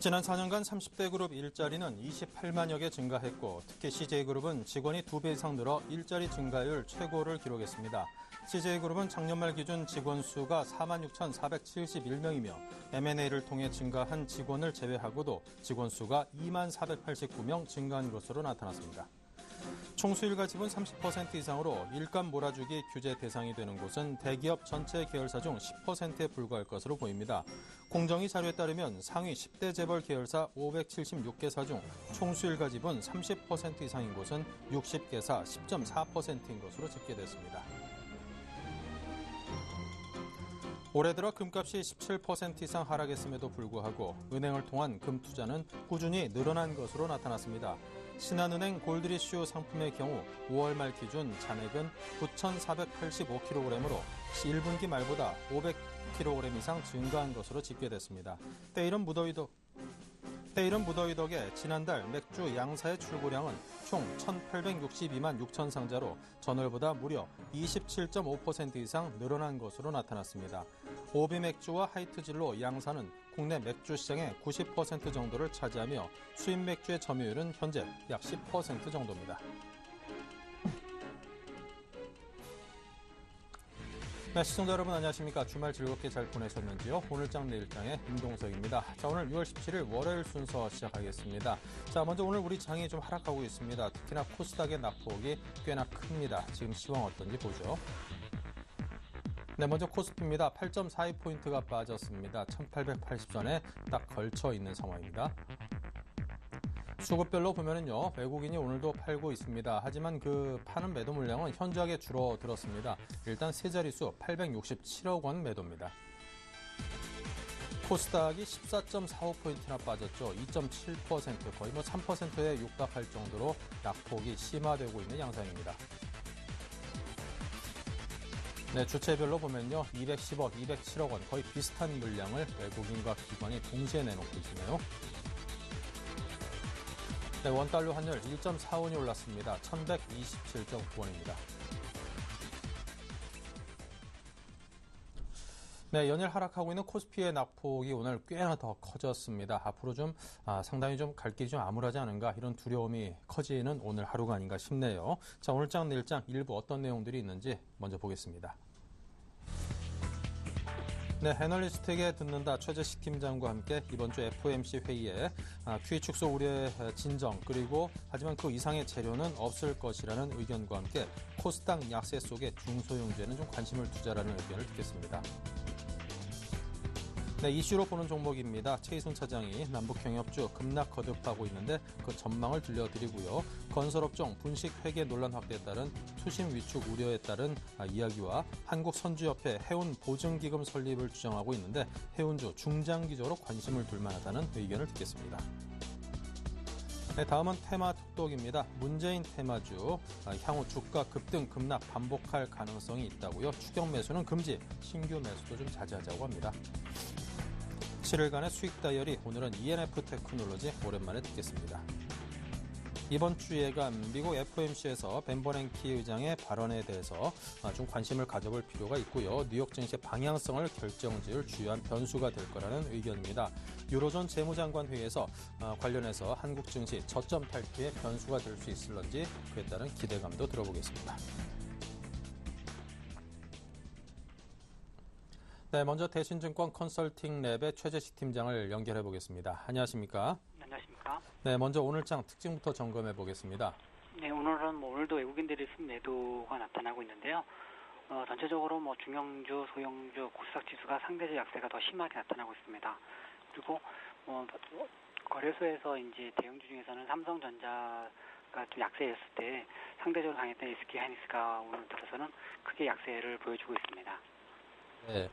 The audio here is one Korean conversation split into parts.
지난 4년간 30대 그룹 일자리는 28만여 개 증가했고 특히 CJ그룹은 직원이 2배 이상 늘어 일자리 증가율 최고를 기록했습니다. CJ그룹은 작년 말 기준 직원 수가 46,471명이며 M&A를 통해 증가한 직원을 제외하고도 직원 수가 2489명 증가한 것으로 나타났습니다. 총수일가 지분 30% 이상으로 일감 몰아주기 규제 대상이 되는 곳은 대기업 전체 계열사 중 10%에 불과할 것으로 보입니다. 공정위 자료에 따르면 상위 10대 재벌 계열사 576개사 중 총수일가 지분 30% 이상인 곳은 60개사 10.4%인 것으로 집계됐습니다. 올해 들어 금값이 17% 이상 하락했음에도 불구하고 은행을 통한 금 투자는 꾸준히 늘어난 것으로 나타났습니다. 신한은행 골드리슈 상품의 경우 5월 말 기준 잔액은 9,485kg으로 1분기 말보다 500kg 이상 증가한 것으로 집계됐습니다. 때이른 무더위 덕에 지난달 맥주 양사의 출고량은 총 1,862만 6천 상자로 전월보다 무려 27.5% 이상 늘어난 것으로 나타났습니다. 오비 맥주와 하이트진로 양사는 국내 맥주 시장의 90% 정도를 차지하며 수입 맥주의 점유율은 현재 약 10% 정도입니다. 네, 시청자 여러분 안녕하십니까. 주말 즐겁게 잘 보내셨는지요? 오늘장 내일장의 임동석입니다. 자, 오늘 6월 17일 월요일 순서 시작하겠습니다. 자, 먼저 오늘 우리 장이 좀 하락하고 있습니다. 특히나 코스닥의 낙폭이 꽤나 큽니다. 지금 시황 어떤지 보죠. 네, 먼저 코스피입니다. 8.42포인트가 빠졌습니다. 1880선에 딱 걸쳐 있는 상황입니다. 수급별로 보면은요, 외국인이 오늘도 팔고 있습니다. 하지만 그 파는 매도 물량은 현저하게 줄어들었습니다. 일단 세 자릿수 867억 원 매도입니다. 코스닥이 14.45포인트나 빠졌죠. 2.7%, 거의 3%에 육박할 정도로 낙폭이 심화되고 있는 양상입니다. 네, 주체별로 보면요, 210억, 207억 원, 거의 비슷한 물량을 외국인과 기관이 동시에 내놓고 있네요. 네, 원달러 환율 1.45원이 올랐습니다. 1,127.9원입니다. 네, 연일 하락하고 있는 코스피의 낙폭이 오늘 꽤나 더 커졌습니다. 앞으로 상당히 갈 길이 좀 암울하지 않은가 이런 두려움이 커지는 오늘 하루가 아닌가 싶네요. 자, 오늘장 내일장 일부 어떤 내용들이 있는지 먼저 보겠습니다. 네, 애널리스트에게 듣는다 최재식 팀장과 함께 이번 주 FOMC 회의에 QE 축소 우려의 진정 그리고 하지만 그 이상의 재료는 없을 것이라는 의견과 함께 코스닥 약세 속에 중소형주에는 좀 관심을 두자라는 의견을 듣겠습니다. 네, 이슈로 보는 종목입니다. 최희순 차장이 남북경협주 급락 거듭하고 있는데 그 전망을 들려드리고요. 건설업종 분식 회계 논란 확대에 따른 투심 위축 우려에 따른 이야기와 한국선주협회 해운보증기금 설립을 주장하고 있는데 해운주 중장기적으로 관심을 둘 만하다는 의견을 듣겠습니다. 네, 다음은 테마 톡독입니다. 문재인 테마주, 향후 주가 급등 급락 반복할 가능성이 있다고요. 추격 매수는 금지, 신규 매수도 좀 자제하자고 합니다. 7일간의 수익 다이어리, 오늘은 ENF 테크놀로지 오랜만에 듣겠습니다. 이번 주 예감, 미국 FOMC에서 벤 버냉키 의장의 발언에 대해서 좀 관심을 가져볼 필요가 있고요. 뉴욕 증시 방향성을 결정지을 주요한 변수가 될 거라는 의견입니다. 유로존 재무장관 회의에서 관련해서 한국 증시 저점 탈피의 변수가 될 수 있을런지 그에 따른 기대감도 들어보겠습니다. 네, 먼저 대신증권 컨설팅 랩의 최재식 팀장을 연결해 보겠습니다. 안녕하십니까? 안녕하십니까? 네, 먼저 오늘장 특징부터 점검해 보겠습니다. 네, 오늘은 오늘도 외국인들의 순매도가 나타나고 있는데요. 전체적으로 중형주, 소형주, 코스닥 지수가 상대적 약세가 더 심하게 나타나고 있습니다. 그리고 거래소에서 이제 대형주 중에서는 삼성전자가 좀 약세였을 때 상대적으로 강했던 SK 하이닉스가 오늘 들어서는 크게 약세를 보여주고 있습니다. 네.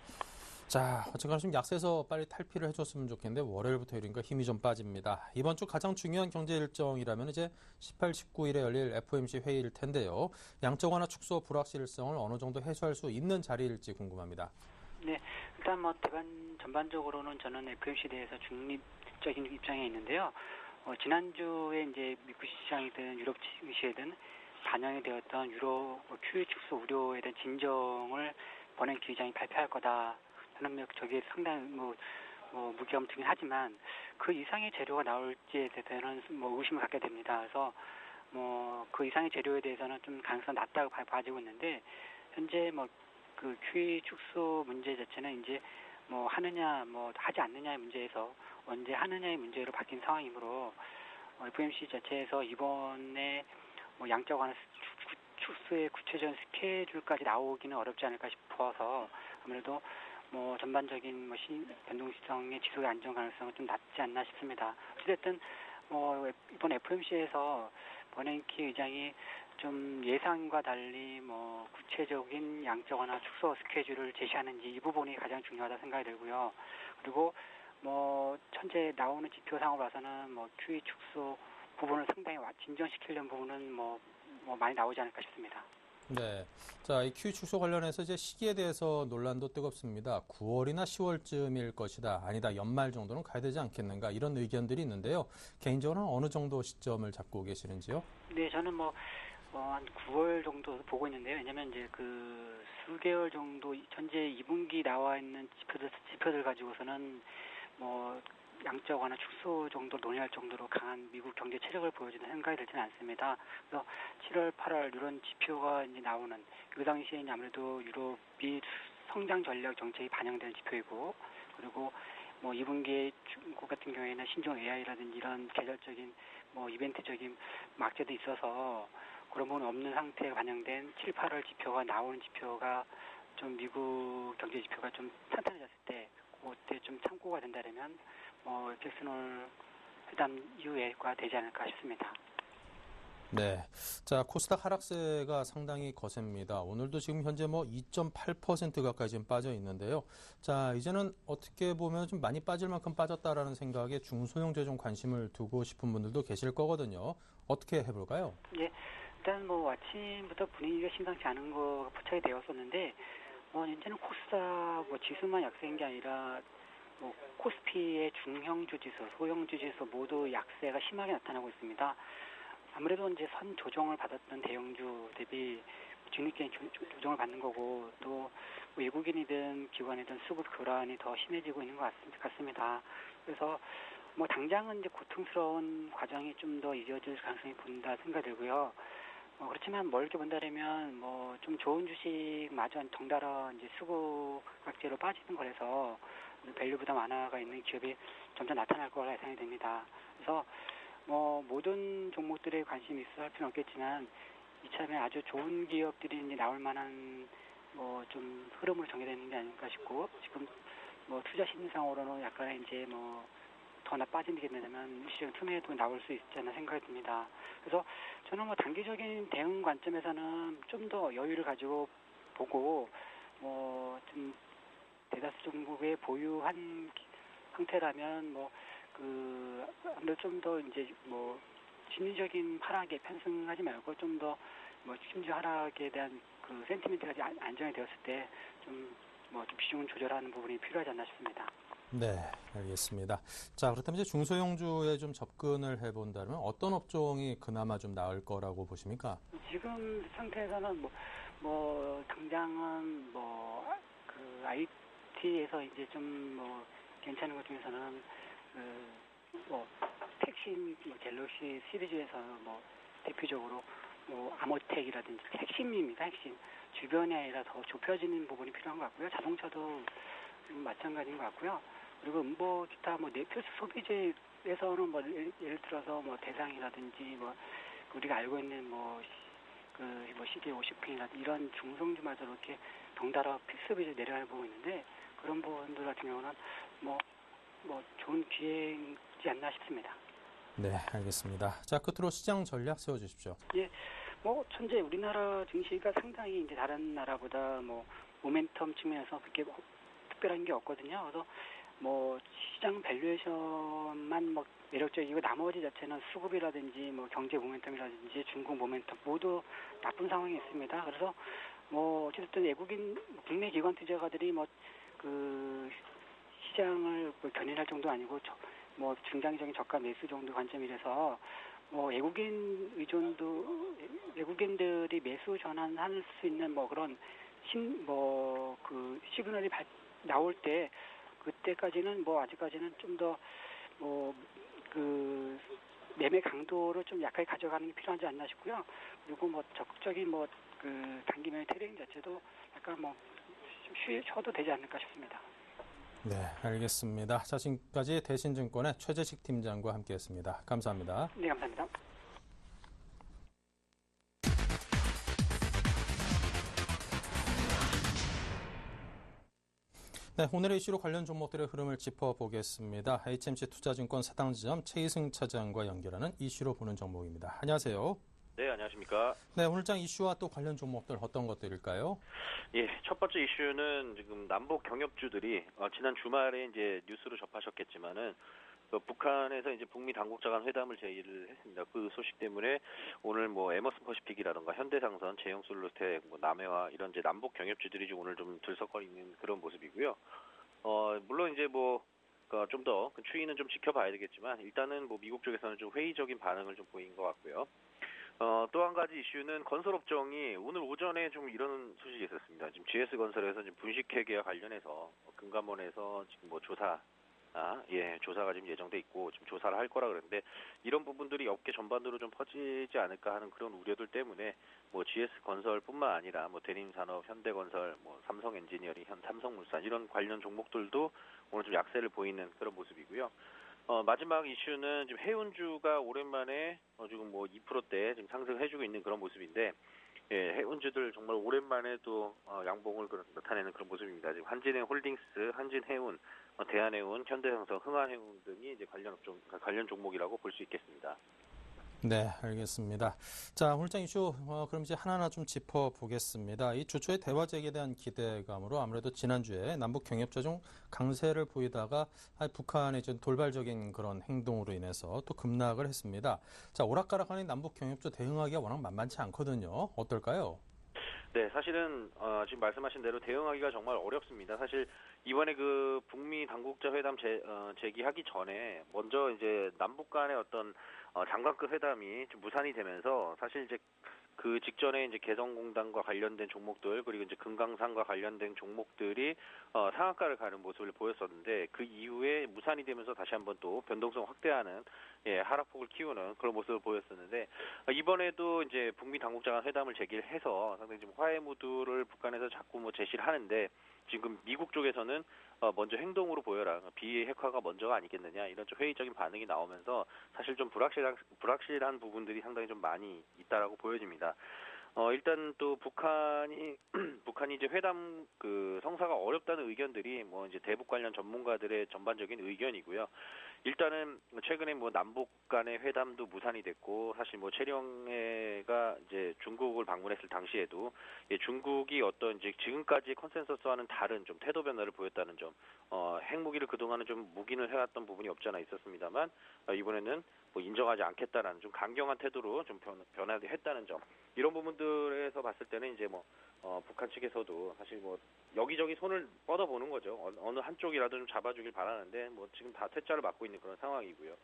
자, 어쨌거나 좀 약세에서 빨리 탈피를 해줬으면 좋겠는데 월요일부터 일인가 힘이 좀 빠집니다. 이번 주 가장 중요한 경제 일정이라면 이제 18, 19일에 열릴 FOMC 회의일 텐데요. 양적 완화 축소 불확실성을 어느 정도 해소할 수 있는 자리일지 궁금합니다. 네, 일단 전반적으로는 저는 FOMC에 대해서 중립적인 입장에 있는데요. 지난주에 이제 미국 시장이든 유럽 증시에든 반영이 되었던 유로 QE 축소 우려에 대한 진정을 버냉키 의장이 발표할 거다. 저는 저게 상당히 뭐 무기감투긴 하지만 그 이상의 재료가 나올지에 대해서는 뭐 의심을 갖게 됩니다. 그래서 뭐 그 이상의 재료에 대해서는 좀 가능성 낮다고 봐지고 있는데 현재 뭐 그 QE 축소 문제 자체는 이제 뭐 하느냐 뭐 하지 않느냐의 문제에서 언제 하느냐의 문제로 바뀐 상황이므로 FOMC 자체에서 이번에 뭐 양적 완화 축소의 구체적인 스케줄까지 나오기는 어렵지 않을까 싶어서 아무래도 뭐 전반적인 뭐 변동성의 지속의 안정 가능성은 좀 낮지 않나 싶습니다. 어쨌든 뭐 이번 FOMC에서 버냉키 의장이 좀 예상과 달리 뭐 구체적인 양적 완화 축소 스케줄을 제시하는지 이 부분이 가장 중요하다 생각이 들고요. 그리고 뭐 현재 나오는 지표상으로 봐서는 뭐 QE 축소 부분을 상당히 진정시키려는 부분은 뭐 많이 나오지 않을까 싶습니다. 네. 자, 이 QE 축소 관련해서 이제 시기에 대해서 논란도 뜨겁습니다. 9월이나 10월쯤일 것이다. 아니다. 연말 정도는 가야 되지 않겠는가. 이런 의견들이 있는데요. 개인적으로는 어느 정도 시점을 잡고 계시는지요? 네, 저는 한 9월 정도 보고 있는데요. 왜냐면 이제 그 수개월 정도 현재 2분기 나와 있는 지표들 가지고서는 뭐 양적 완화 축소 정도 논의할 정도로 강한 미국 경제 체력을 보여주는 생각이 들지는 않습니다. 그래서 7월, 8월 이런 지표가 이제 나오는 그 당시에 아무래도 유럽이 성장 전략 정책이 반영되는 지표이고 그리고 뭐 2분기에 중국 같은 경우에는 신종 AI라든지 이런 계절적인 뭐 이벤트적인 악재도 있어서 그런 부분 없는 상태가 반영된 7, 8월 지표가 나오는 지표가 좀 미국 경제 지표가 좀 탄탄해졌을 때 그때 좀 참고가 된다면 잭슨홀 회담 이후에가 되지 않을까 싶습니다. 네. 자, 코스닥 하락세가 상당히 거셉니다. 오늘도 지금 현재 뭐 2.8% 가까이 지금 빠져 있는데요. 자, 이제는 어떻게 보면 좀 많이 빠질 만큼 빠졌다라는 생각에 중소형주에 좀 관심을 두고 싶은 분들도 계실 거거든요. 어떻게 해볼까요? 예. 일단 뭐 아침부터 분위기가 심상치 않은 거 포착이 되었었는데 이제는 코스닥 지수만 약세인 게 아니라 코스피의 중형주 지수, 소형주 지수 모두 약세가 심하게 나타나고 있습니다. 아무래도 이제 선 조정을 받았던 대형주 대비 뒤늦게 조정을 받는 거고 또 외국인이든 기관이든 수급 교란이 더 심해지고 있는 것 같습니다. 그래서 당장은 이제 고통스러운 과정이 좀 더 이어질 가능성이 보인다 생각이 들고요. 그렇지만 멀게 본다면 좀 좋은 주식마저 덩달아 이제 수급 악재로 빠지는 거라서 밸류 부담 완화가 있는 기업이 점점 나타날 거라 예상이 됩니다. 그래서 모든 종목들에 관심이 있어 할 필요는 없겠지만 이참에 아주 좋은 기업들이 이제 나올 만한 좀 흐름으로 정해되는 게 아닐까 싶고 지금 투자 심리상으로는 약간 이제 더 빠지게 되면 시장 틈에도 나올 수 있지 않나 생각이 듭니다. 그래서 저는 단기적인 대응 관점에서는 좀 더 여유를 가지고 보고 좀 대다수 종목에 보유한 상태라면 아무래도 좀 더 이제 심리적인 하락에 편승하지 말고 좀 더 심리 하락에 대한 그 센티멘트가 안정이 되었을 때 좀 비중을 조절하는 부분이 필요하지 않나 싶습니다. 네, 알겠습니다. 자, 그렇다면 이제 중소형주에 좀 접근을 해본다면 어떤 업종이 그나마 좀 나을 거라고 보십니까? 지금 상태에서는 당장은 그 IT에서 이제 좀 괜찮은 것 중에서는 택신 갤럭시 시리즈에서 대표적으로 아모텍이라든지 핵심입니다. 핵심 주변이 아니라 더 좁혀지는 부분이 필요한 것 같고요. 자동차도 마찬가지인 것 같고요. 그리고 기타 필수 소비재에서는 예를 들어서 대상이라든지 우리가 알고 있는 CJ 오시핀이라든지 이런 중성주마저 이렇게 덩달아 필수 소비재 내려가는 부분이 있는데 그런 부분들 같은 경우는 좋은 기회이지 않나 싶습니다. 네, 알겠습니다. 자, 끝으로 시장 전략 세워주십시오. 예, 현재 우리나라 증시가 상당히 이제 다른 나라보다 모멘텀 측면에서 그렇게 특별한 게 없거든요. 그래서 시장 밸류에이션만 매력적이고 나머지 자체는 수급이라든지 경제 모멘텀이라든지 중국 모멘텀 모두 나쁜 상황이 있습니다. 그래서 어쨌든 외국인 국내 기관 투자가들이 그 시장을 견인할 정도 아니고 중장기적인 저가 매수 정도 관점이라서 외국인 의존도 외국인들이 매수 전환할 수 있는 그런 그 시그널이 나올 때 그때까지는 뭐 아직까지는 좀 더 뭐 그 매매 강도를 좀 약하게 가져가는 게 필요하지 않나 싶고요. 그리고 뭐 적극적인 뭐 그 단기 매매 트레이딩 자체도 약간 뭐 좀 쉬어도 되지 않을까 싶습니다. 네, 알겠습니다. 자, 지금까지 대신증권의 최재식 팀장과 함께했습니다. 감사합니다. 네, 감사합니다. 네, 오늘의 이슈로 관련 종목들의 흐름을 짚어보겠습니다. HMC 투자증권 사당지점 최희승 차장과 연결하는 이슈로 보는 종목입니다. 안녕하세요. 네, 안녕하십니까. 네, 오늘장 이슈와 또 관련 종목들 어떤 것들일까요? 예, 첫 번째 이슈는 지금 남북 경협주들이 지난 주말에 이제 뉴스로 접하셨겠지만은 북한에서 이제 북미 당국자 간 회담을 제의를 했습니다. 그 소식 때문에 오늘 뭐 에머슨 퍼시픽이라든가 현대상선, 제형솔루텍, 뭐 남해와 이런 이제 남북 경협주들이 지금 오늘 좀 들썩거리는 그런 모습이고요. 물론 이제 뭐 좀 더 추이는 좀 지켜봐야 되겠지만 일단은 뭐 미국 쪽에서는 좀 회의적인 반응을 좀 보인 것 같고요. 또 한 가지 이슈는 건설업종이 오늘 오전에 좀 이런 소식이 있었습니다. 지금 GS건설에서 지금 분식회계와 관련해서 금감원에서 지금 뭐 조사가 지금 예정돼 있고 지금 조사를 할 거라 그러는데 이런 부분들이 업계 전반으로 좀 퍼지지 않을까 하는 그런 우려들 때문에 뭐 GS건설뿐만 아니라 뭐 대림산업, 현대건설, 뭐 삼성엔지니어링, 삼성물산 이런 관련 종목들도 오늘 좀 약세를 보이는 그런 모습이고요. 마지막 이슈는 지금 해운주가 오랜만에 지금 뭐 2%대 지금 상승해주고 있는 그런 모습인데, 예, 해운주들 정말 오랜만에 또 양봉을 나타내는 그런 모습입니다. 지금 한진해운홀딩스, 한진해운, 대한해운, 현대해운성, 흥한해운 등이 이제 관련 종목이라고 볼 수 있겠습니다. 네, 알겠습니다. 자, 오늘장 이슈 그럼 이제 하나하나 좀 짚어보겠습니다. 이 주초의 대화 재개에 대한 기대감으로 아무래도 지난주에 남북 경협조 중 강세를 보이다가 북한의 좀 돌발적인 그런 행동으로 인해서 또 급락을 했습니다. 자, 오락가락하는 남북 경협조 대응하기가 워낙 만만치 않거든요. 어떨까요? 네, 사실은 지금 말씀하신 대로 대응하기가 정말 어렵습니다. 사실 이번에 그 북미 당국자 회담 제기하기 전에 먼저 이제 남북 간의 어떤 장관급 회담이 좀 무산이 되면서 사실 이제 그 직전에 이제 개성공단과 관련된 종목들 그리고 이제 금강산과 관련된 종목들이 상한가를 가는 모습을 보였었는데 그 이후에 무산이 되면서 다시 한번 또 변동성 확대하는 하락폭을 키우는 그런 모습을 보였었는데 이번에도 이제 북미 당국자 간 회담을 제기를 해서 상당히 좀 화해 무드를 북한에서 자꾸 뭐 제시를 하는데 지금 미국 쪽에서는 먼저 행동으로 보여라 비핵화가 먼저가 아니겠느냐 이런 좀 회의적인 반응이 나오면서 사실 좀 불확실한 부분들이 상당히 좀 많이 있다라고 보여집니다. 일단 또 북한이 이제 회담 그 성사가 어렵다는 의견들이 뭐 이제 대북 관련 전문가들의 전반적인 의견이고요. 일단은 최근에 뭐 남북 간의 회담도 무산이 됐고 사실 뭐 최령해가 이제 중국을 방문했을 당시에도 중국이 어떤 이제 지금까지 컨센서스와는 다른 좀 태도 변화를 보였다는 점, 핵무기를 그동안은 좀 묵인을 해왔던 부분이 없지 않아 있었습니다만 이번에는 뭐 인정하지 않겠다라는 좀 강경한 태도로 좀 변화를 했다는 점 이런 부분들에서 봤을 때는 이제 뭐 북한 측에서도 사실 뭐 여기저기 손을 뻗어보는 거죠. 어느 한쪽이라도 좀 잡아주길 바라는데 뭐 지금 다 퇴짜를 맞고 있는 그런 상황이고요.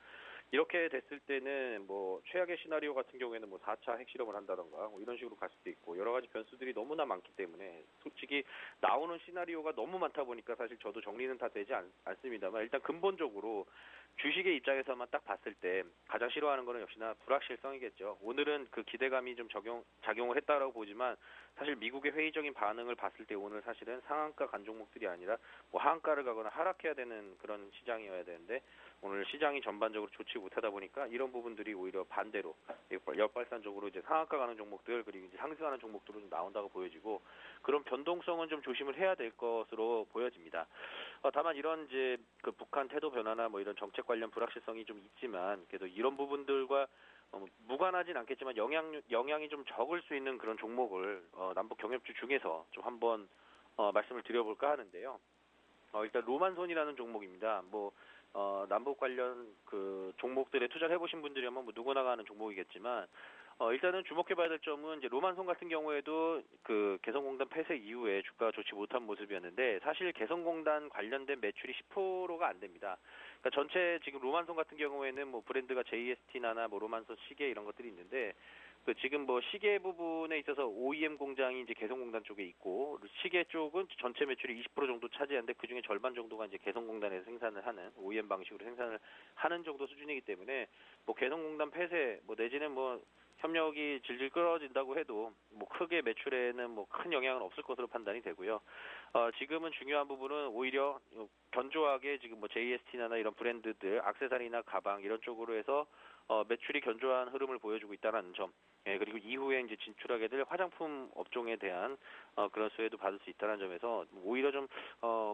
이렇게 됐을 때는 뭐 최악의 시나리오 같은 경우에는 뭐 4차 핵실험을 한다던가 뭐 이런 식으로 갈 수도 있고 여러 가지 변수들이 너무나 많기 때문에 솔직히 나오는 시나리오가 너무 많다 보니까 사실 저도 정리는 다 되지 않습니다만 일단 근본적으로 주식의 입장에서만 딱 봤을 때 가장 싫어하는 거는 역시나 불확실성이겠죠. 오늘은 그 기대감이 좀 작용을 했다라고 보지만 사실 미국의 회의적인 반응을 봤을 때 오늘 사실은 상한가 간 종목들이 아니라 뭐 하한가를 가거나 하락해야 되는 그런 시장이어야 되는데 오늘 시장이 전반적으로 좋지 못하다 보니까 이런 부분들이 오히려 반대로 역발산적으로 이제 상한가 가는 종목들 그리고 이제 상승하는 종목들로 좀 나온다고 보여지고 그런 변동성은 좀 조심을 해야 될 것으로 보여집니다. 다만 이런 이제 그 북한 태도 변화나 뭐 이런 정책 관련 불확실성이 좀 있지만 그래도 이런 부분들과 무관하진 않겠지만 영향이 좀 적을 수 있는 그런 종목을 남북 경협주 중에서 좀 한번 말씀을 드려볼까 하는데요. 일단 로만손이라는 종목입니다. 뭐 남북 관련 그 종목들에 투자를 해보신 분들이면 뭐 누구나 가는 종목이겠지만 일단은 주목해봐야 될 점은 이제 로만손 같은 경우에도 그 개성공단 폐쇄 이후에 주가가 좋지 못한 모습이었는데 사실 개성공단 관련된 매출이 10%가 안 됩니다. 그러니까 전체 지금 로만손 같은 경우에는 뭐 브랜드가 JST나 뭐 로만손 시계 이런 것들이 있는데 그 지금 뭐 시계 부분에 있어서 OEM 공장이 이제 개성공단 쪽에 있고 시계 쪽은 전체 매출이 20% 정도 차지하는데 그 중에 절반 정도가 이제 개성공단에서 생산을 하는 OEM 방식으로 생산을 하는 정도 수준이기 때문에 뭐 개성공단 폐쇄 뭐 내지는 뭐 협력이 질질 끌어진다고 해도 뭐 크게 매출에는 뭐 큰 영향은 없을 것으로 판단이 되고요. 지금은 중요한 부분은 오히려 견조하게 지금 뭐 JST나 이런 브랜드들, 액세서리나 가방 이런 쪽으로 해서 매출이 견조한 흐름을 보여주고 있다는 점. 예, 그리고 이후에 이제 진출하게 될 화장품 업종에 대한 그런 수혜도 받을 수 있다는 점에서 오히려 좀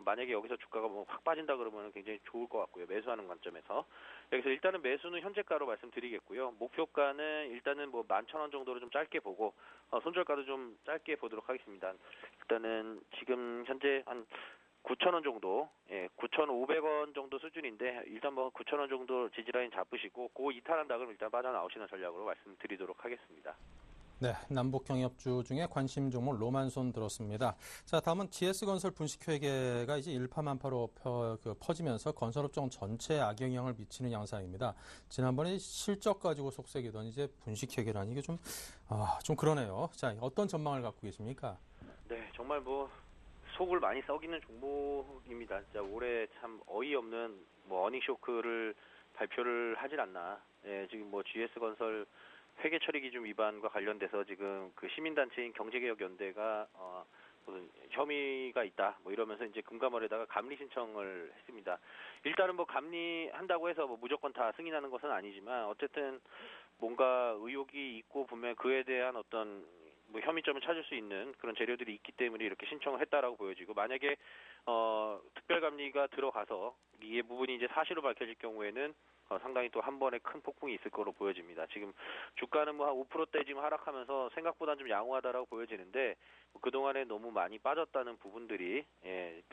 만약에 여기서 주가가 뭐 확 빠진다 그러면 굉장히 좋을 것 같고요. 매수하는 관점에서. 여기서 일단은 매수는 현재가로 말씀드리겠고요. 목표가는 일단은 뭐 11,000원 정도로 좀 짧게 보고 손절가도 좀 짧게 보도록 하겠습니다. 일단은 지금 현재 한 9,000원 정도, 9,500원 정도 수준인데 일단 뭐 9,000원 정도 지지라인 잡으시고 그 이탈한다 그러면 일단 빠져나오시는 전략으로 말씀드리도록 하겠습니다. 네, 남북 경협주 중에 관심 종목 로만손 들었습니다. 자, 다음은 GS건설 분식회계가 이제 일파만파로 퍼지면서 건설업종 전체에 악영향을 미치는 양상입니다. 지난번에 실적 가지고 속색이던 이제 분식회계라니 이게 좀 그러네요. 자, 어떤 전망을 갖고 계십니까? 네, 정말 뭐 속을 많이 썩이는 종목입니다. 진짜 올해 참 어이없는 뭐 어닝 쇼크를 발표를 하질 않나. 예, 지금 뭐 GS건설 회계 처리 기준 위반과 관련돼서 지금 그 시민단체인 경제개혁연대가 무슨 혐의가 있다 뭐 이러면서 이제 금감원에다가 감리 신청을 했습니다. 일단은 뭐 감리한다고 해서 뭐 무조건 다 승인하는 것은 아니지만 어쨌든 뭔가 의혹이 있고 분명 그에 대한 어떤 뭐 혐의점을 찾을 수 있는 그런 재료들이 있기 때문에 이렇게 신청을 했다라고 보여지고 만약에 특별감리가 들어가서 이 부분이 이제 사실로 밝혀질 경우에는 상당히 또 한 번에 큰 폭풍이 있을 거로 보여집니다. 지금 주가는 뭐 한 5%대 지금 하락하면서 생각보다 좀 양호하다라고 보여지는데 그동안에 너무 많이 빠졌다는 부분들이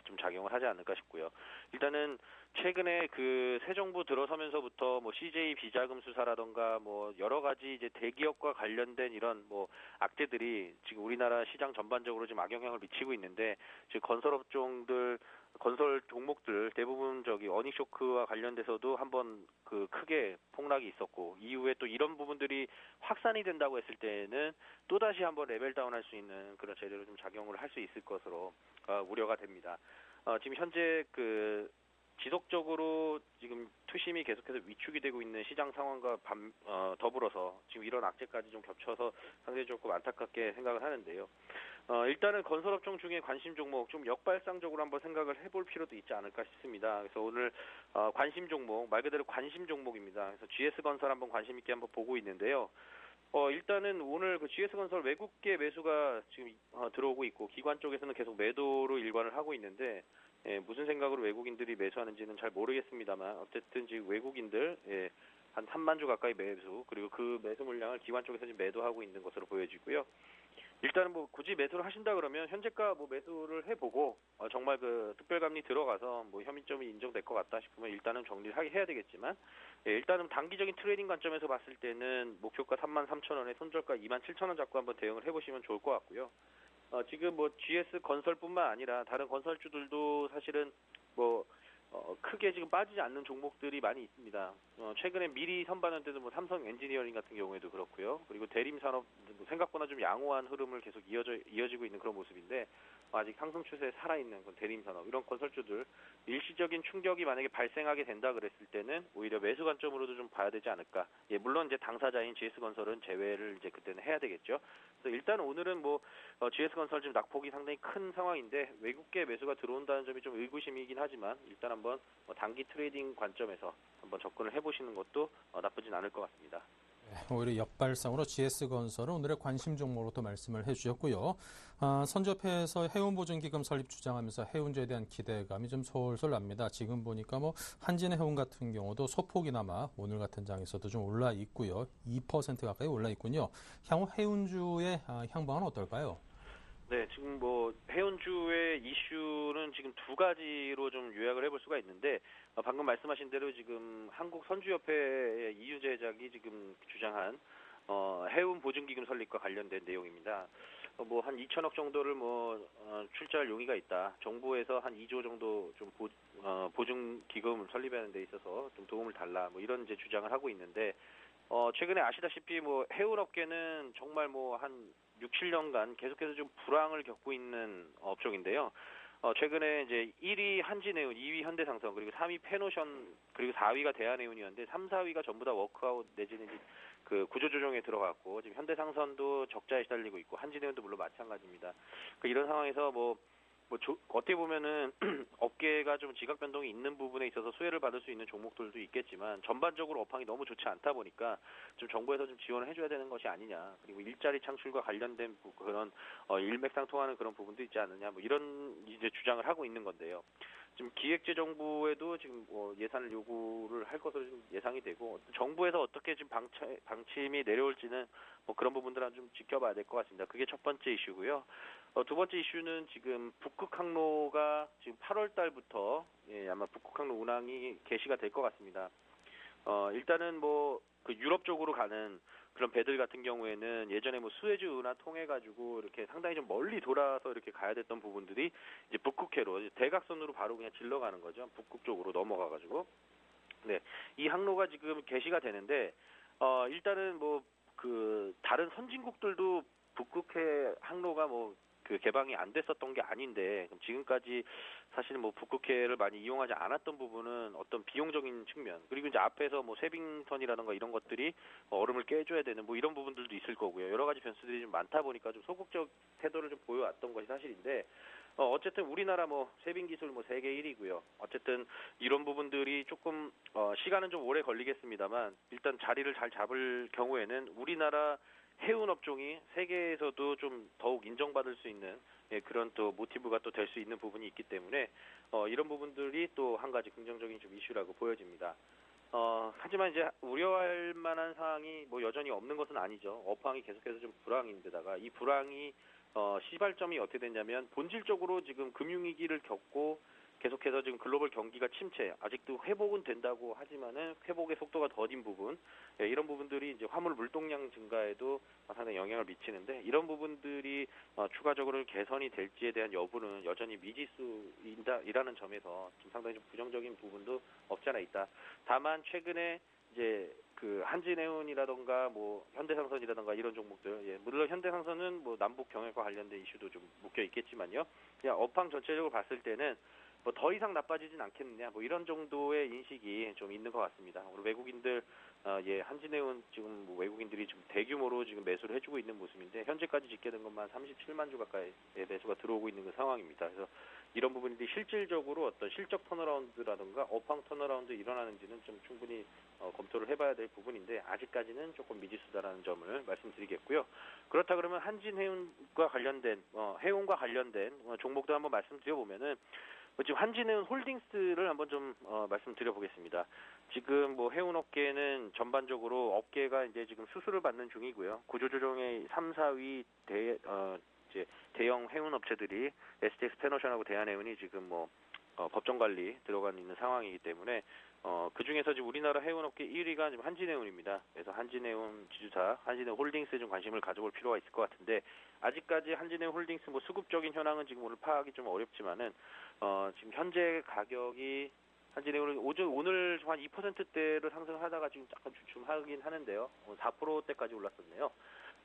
좀 작용을 하지 않을까 싶고요. 일단은 최근에 그 새 정부 들어서면서부터 뭐 CJ 비자금 수사라던가 뭐 여러 가지 이제 대기업과 관련된 이런 뭐 악재들이 지금 우리나라 시장 전반적으로 지금 악영향을 미치고 있는데 즉 건설업종들 건설 종목들 대부분 어닝 쇼크와 관련돼서도 한번 그 크게 폭락이 있었고 이후에 또 이런 부분들이 확산이 된다고 했을 때는 또 다시 한번 레벨 다운할 수 있는 그런 제대로 좀 작용을 할 수 있을 것으로 우려가 됩니다. 지금 현재 그 지속적으로 지금 투심이 계속해서 위축이 되고 있는 시장 상황과 더불어서 지금 이런 악재까지 좀 겹쳐서 상당히 조금 안타깝게 생각을 하는데요. 일단은 건설업종 중에 관심 종목 좀 역발상적으로 한번 생각을 해볼 필요도 있지 않을까 싶습니다. 그래서 오늘 관심 종목 말 그대로 관심 종목입니다. 그래서 GS건설 한번 관심 있게 한번 보고 있는데요. 일단은 오늘 그 GS건설 외국계 매수가 지금 들어오고 있고 기관 쪽에서는 계속 매도로 일관을 하고 있는데 무슨 생각으로 외국인들이 매수하는지는 잘 모르겠습니다만 어쨌든 지금 외국인들 한 3만 주 가까이 매수 그리고 그 매수 물량을 기관 쪽에서 지금 매도하고 있는 것으로 보여지고요. 일단은 뭐 굳이 매수를 하신다 그러면 현재가 뭐 매수를 해보고 정말 그 특별감리 들어가서 뭐 혐의점이 인정될 것 같다 싶으면 일단은 정리를 해야 되겠지만 일단은 단기적인 트레이딩 관점에서 봤을 때는 목표가 33,000원에 손절가 27,000원 잡고 한번 대응을 해보시면 좋을 것 같고요. 지금 뭐 GS 건설뿐만 아니라 다른 건설주들도 사실은 뭐 크게 지금 빠지지 않는 종목들이 많이 있습니다. 최근에 미리 선반연대도 뭐 삼성 엔지니어링 같은 경우에도 그렇고요. 그리고 대림산업 생각보다 좀 양호한 흐름을 계속 이어지고 있는 그런 모습인데 아직 상승 추세에 살아있는 대림산업 이런 건설주들 일시적인 충격이 만약에 발생하게 된다 그랬을 때는 오히려 매수 관점으로도 좀 봐야 되지 않을까. 물론 이제 당사자인 GS건설은 제외를 이제 그때는 해야 되겠죠. 그래서 일단 오늘은 뭐 GS건설 지금 낙폭이 상당히 큰 상황인데 외국계 매수가 들어온다는 점이 좀 의구심이긴 하지만 일단 한번 단기 트레이딩 관점에서 한번 접근을 해보시는 것도 나쁘진 않을 것 같습니다. 오히려 역발상으로 GS건설은 오늘의 관심 종목으로 또 말씀을 해주셨고요. 선조협회에서 해운보증기금 설립 주장하면서 해운주에 대한 기대감이 좀 솔솔 납니다. 지금 보니까 뭐 한진해운 같은 경우도 소폭이나마 오늘 같은 장에서도 좀 올라 있고요. 2% 가까이 올라 있군요. 향후 해운주의 향방은 어떨까요? 네, 지금 뭐 해운주의 이슈는 지금 두 가지로 좀 요약을 해볼 수가 있는데 방금 말씀하신 대로 지금 한국 선주협회의 이유재 회장이 지금 주장한 해운 보증기금 설립과 관련된 내용입니다. 뭐 한 2천억 정도를 출자할 용의가 있다. 정부에서 한 2조 정도 좀 보증기금 설립하는 데 있어서 좀 도움을 달라. 뭐 이런 이제 주장을 하고 있는데 최근에 아시다시피 뭐 해운업계는 정말 뭐 한 6, 7년간 계속해서 좀 불황을 겪고 있는 업종인데요. 최근에 이제 1위 한진해운, 2위 현대상선, 그리고 3위 페노션, 그리고 4위가 대한해운이었는데 3, 4위가 전부 다 워크아웃 내지는 이제 그 구조조정에 들어갔고 지금 현대상선도 적자에 시달리고 있고 한진해운도 물론 마찬가지입니다. 이런 상황에서 어떻게 보면은 업계가 좀 지각 변동이 있는 부분에 있어서 수혜를 받을 수 있는 종목들도 있겠지만 전반적으로 업황이 너무 좋지 않다 보니까 좀 정부에서 좀 지원을 해줘야 되는 것이 아니냐. 그리고 일자리 창출과 관련된 그런 일맥상통하는 그런 부분도 있지 않느냐. 뭐 이런 이제 주장을 하고 있는 건데요. 지금 기획재정부에도 지금 예산을 요구를 할 것으로 좀 예상이 되고 정부에서 어떻게 지금 방침이 내려올지는 뭐 그런 부분들은 좀 지켜봐야 될 것 같습니다. 그게 첫 번째 이슈고요. 두 번째 이슈는 지금 북극 항로가 지금 8월 달부터 아마 북극 항로 운항이 개시가 될 것 같습니다. 일단은 그 유럽 쪽으로 가는 그런 배들 같은 경우에는 예전에 수에즈 운하 통해 가지고 이렇게 상당히 좀 멀리 돌아서 이렇게 가야 됐던 부분들이 이제 북극해로 이제 대각선으로 바로 그냥 질러가는 거죠. 북극 쪽으로 넘어가 가지고. 네. 이 항로가 지금 개시가 되는데 일단은 다른 선진국들도 북극해 항로가 개방이 안 됐었던 게 아닌데 지금까지 사실은 북극해를 많이 이용하지 않았던 부분은 어떤 비용적인 측면 그리고 이제 앞에서 쇠빙선이라든가 이런 것들이 얼음을 깨줘야 되는 이런 부분들도 있을 거고요. 여러 가지 변수들이 좀 많다 보니까 좀 소극적 태도를 좀 보여왔던 것이 사실인데 어쨌든 우리나라 쇠빙 기술 세계 1위고요. 어쨌든 이런 부분들이 조금 시간은 좀 오래 걸리겠습니다만 일단 자리를 잘 잡을 경우에는 우리나라 해운 업종이 세계에서도 좀 더욱 인정받을 수 있는 그런 또 모티브가 또 될 수 있는 부분이 있기 때문에 이런 부분들이 또 한 가지 긍정적인 좀 이슈라고 보여집니다. 하지만 이제 우려할 만한 사항이 여전히 없는 것은 아니죠. 업황이 계속해서 좀 불황인데다가 이 불황이 시발점이 어떻게 됐냐면 본질적으로 지금 금융위기를 겪고 계속해서 지금 글로벌 경기가 침체, 아직도 회복은 된다고 하지만은 회복의 속도가 더딘 부분, 이런 부분들이 이제 화물 물동량 증가에도 상당히 영향을 미치는데 이런 부분들이 추가적으로 개선이 될지에 대한 여부는 여전히 미지수이라는 점에서 좀 상당히 좀 부정적인 부분도 없지 않아 있다. 다만 최근에 이제 한진해운이라던가 현대상선이라던가 이런 종목들, 물론 현대상선은 남북 경협과 관련된 이슈도 좀 묶여 있겠지만요. 그냥 업황 전체적으로 봤을 때는 더 이상 나빠지진 않겠느냐 이런 정도의 인식이 좀 있는 것 같습니다. 오늘 외국인들 한진해운 지금 외국인들이 좀 대규모로 지금 매수를 해주고 있는 모습인데 현재까지 집계된 것만 37만 주 가까이 매수가 들어오고 있는 그 상황입니다. 그래서 이런 부분들이 실질적으로 어떤 실적 턴어라운드라든가 업황 턴어라운드 일어나는지는 좀 충분히 검토를 해봐야 될 부분인데 아직까지는 조금 미지수다라는 점을 말씀드리겠고요. 그렇다 그러면 한진해운과 관련된 해운과 관련된 종목도 한번 말씀드려보면은 지금 한진해운 홀딩스를 한번 좀 말씀드려보겠습니다. 지금 해운업계는 전반적으로 업계가 이제 지금 수술을 받는 중이고요. 구조조정의 3, 4위 대형 해운업체들이 STX 페노션하고 대한해운이 지금 법정관리 들어가 있는 상황이기 때문에 그 중에서 지금 우리나라 해운업계 1위가 지금 한진해운입니다. 그래서 한진해운 지주사, 한진해운 홀딩스에 좀 관심을 가져볼 필요가 있을 것 같은데 아직까지 한진해운 홀딩스 수급적인 현황은 지금 오늘 파악이 좀 어렵지만은 지금 현재 가격이 한진해운은 오늘 한 2%대를 상승하다가 지금 약간 주춤하긴 하는데요. 4%대까지 올랐었네요.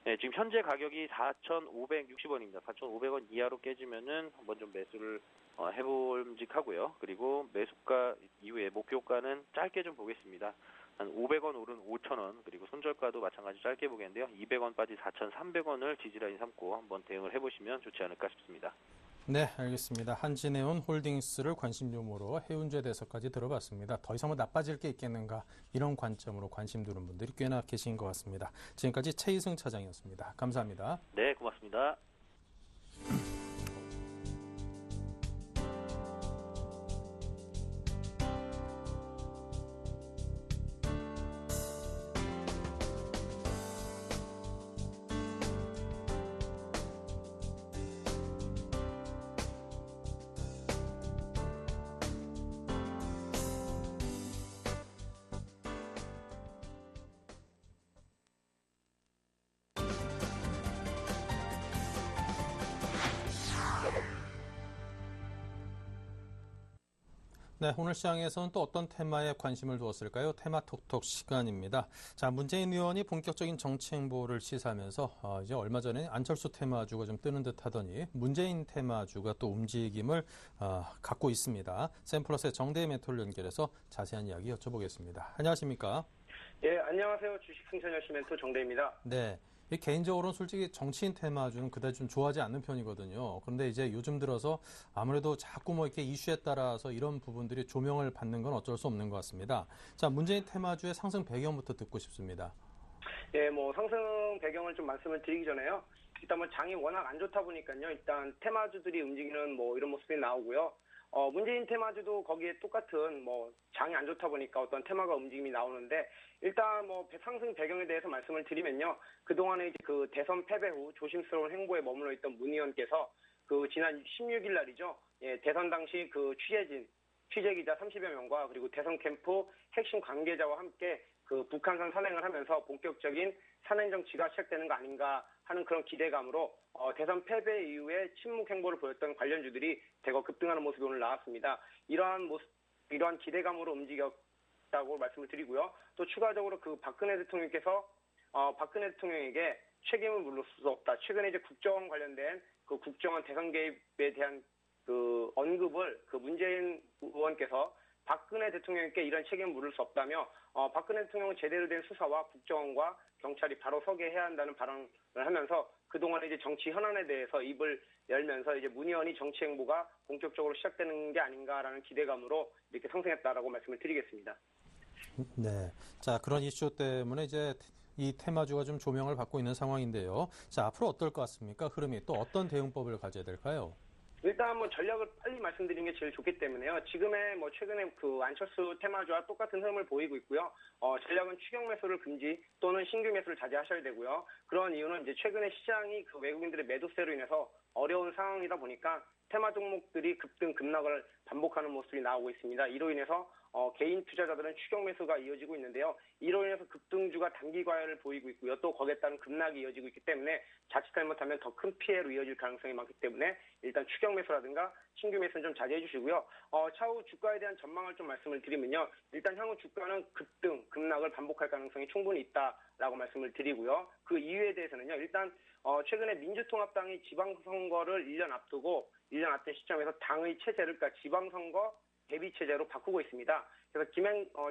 네, 지금 현재 가격이 4,560원입니다. 4,500원 이하로 깨지면은 한번 좀 매수를 해볼직하고요. 그리고 매수가 이후에 목표가는 짧게 좀 보겠습니다. 한 500원 오른 5,000원 그리고 손절가도 마찬가지 짧게 보겠는데요. 200원 빠진 4,300원을 지지라인 삼고 한번 대응을 해보시면 좋지 않을까 싶습니다. 네, 알겠습니다. 한진해운 홀딩스를 관심 종목으로 해운주에 대해서까지 들어봤습니다. 더 이상 나빠질 게 있겠는가 이런 관점으로 관심 두는 분들이 꽤나 계신 것 같습니다. 지금까지 최희승 차장이었습니다. 감사합니다. 네, 고맙습니다. 네, 오늘 시장에서는 또 어떤 테마에 관심을 두었을까요? 테마 톡톡 시간입니다. 자, 문재인 의원이 본격적인 정치 행보를 시사하면서 이제 얼마 전에 안철수 테마주가 좀 뜨는 듯 하더니 문재인 테마주가 또 움직임을 갖고 있습니다. 샘플러스의 정대희 멘토를 연결해서 자세한 이야기 여쭤보겠습니다. 안녕하십니까? 예, 안녕하세요. 주식 승천열시 멘토 정대입니다. 네. 개인적으로는 솔직히 정치인 테마주는 그다지 좀 좋아하지 않는 편이거든요. 그런데 이제 요즘 들어서 아무래도 자꾸 뭐 이렇게 이슈에 따라서 이런 부분들이 조명을 받는 건 어쩔 수 없는 것 같습니다. 자, 문재인 테마주의 상승 배경부터 듣고 싶습니다. 예, 뭐 상승 배경을 좀 말씀을 드리기 전에요. 일단 뭐 장이 워낙 안 좋다 보니까요. 일단 테마주들이 움직이는 뭐 이런 모습이 나오고요. 문재인 테마주도 거기에 똑같은 뭐 장이 안 좋다 보니까 어떤 테마가 움직임이 나오는데 일단 뭐 상승 배경에 대해서 말씀을 드리면요. 그동안에 이제 그 대선 패배 후 조심스러운 행보에 머물러 있던 문 의원께서 그 지난 16일 날이죠. 예, 대선 당시 그 취재기자 30여 명과 그리고 대선 캠프 핵심 관계자와 함께 그 북한산 산행을 하면서 본격적인 산행 정치가 시작되는 거 아닌가 하는 그런 기대감으로 대선 패배 이후에 침묵 행보를 보였던 관련주들이 대거 급등하는 모습이 오늘 나왔습니다. 이러한 기대감으로 움직였다고 말씀을 드리고요. 또 추가적으로 그 박근혜 대통령께서 박근혜 대통령에게 책임을 물을 수 없다. 최근에 이제 국정원 관련된 그 국정원 대선 개입에 대한 그 언급을 그 문재인 의원께서 박근혜 대통령께 이런 책임을 물을 수 없다며 박근혜 대통령은 제대로 된 수사와 국정원과 경찰이 바로 서게 해야 한다는 발언을 하면서 그동안 이제 정치 현안에 대해서 입을 열면서 이제 문 의원이 정치 행보가 본격적으로 시작되는 게 아닌가라는 기대감으로 이렇게 상승했다라고 말씀을 드리겠습니다. 네. 자, 그런 이슈 때문에 이제 이 테마주가 좀 조명을 받고 있는 상황인데요. 자, 앞으로 어떨 것 같습니까? 흐름이 또 어떤 대응법을 가져야 될까요? 일단 뭐 전략을 빨리 말씀드리는 게 제일 좋기 때문에요. 지금의 뭐 최근에 그 안철수 테마주와 똑같은 흐름을 보이고 있고요. 전략은 추격 매수를 금지 또는 신규 매수를 자제하셔야 되고요. 그런 이유는 이제 최근에 시장이 그 외국인들의 매도세로 인해서 어려운 상황이다 보니까 테마 종목들이 급등 급락을 반복하는 모습이 나오고 있습니다. 이로 인해서 개인 투자자들은 추격 매수가 이어지고 있는데요. 이로 인해서 급등주가 단기 과열을 보이고 있고요. 또 거기에 따른 급락이 이어지고 있기 때문에 자칫 잘못하면 더 큰 피해로 이어질 가능성이 많기 때문에 일단 추격 매수라든가 신규 매수는 좀 자제해 주시고요. 차후 주가에 대한 전망을 좀 말씀을 드리면요. 일단 향후 주가는 급등, 급락을 반복할 가능성이 충분히 있다라고 말씀을 드리고요. 그 이유에 대해서는요. 일단 최근에 민주통합당이 지방선거를 1년 앞둔 시점에서 당의 체제를 그러니까 지방선거 대비 체제로 바꾸고 있습니다. 그래서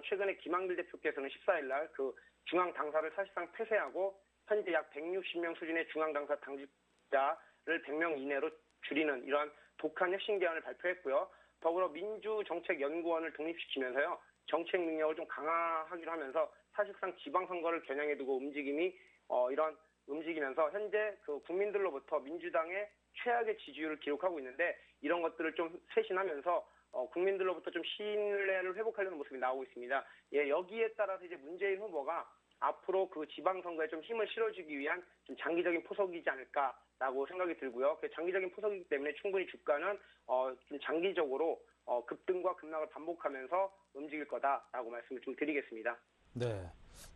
최근에 김한길 대표께서는 14일 날 그 중앙 당사를 사실상 폐쇄하고 현재 약 160명 수준의 중앙 당사 당직자를 100명 이내로 줄이는 이러한 독한 혁신 개헌을 발표했고요. 더불어 민주정책연구원을 독립시키면서요. 정책 능력을 좀 강화하기로 하면서 사실상 지방선거를 겨냥해 두고 움직이면서 현재 그 국민들로부터 민주당의 최악의 지지율을 기록하고 있는데 이런 것들을 좀 쇄신하면서 국민들로부터 좀 신뢰를 회복하려는 모습이 나오고 있습니다. 예, 여기에 따라서 이제 문재인 후보가 앞으로 그 지방선거에 좀 힘을 실어주기 위한 좀 장기적인 포석이지 않을까라고 생각이 들고요. 그 장기적인 포석이기 때문에 충분히 주가는 좀 장기적으로 급등과 급락을 반복하면서 움직일 거다라고 말씀을 좀 드리겠습니다. 네.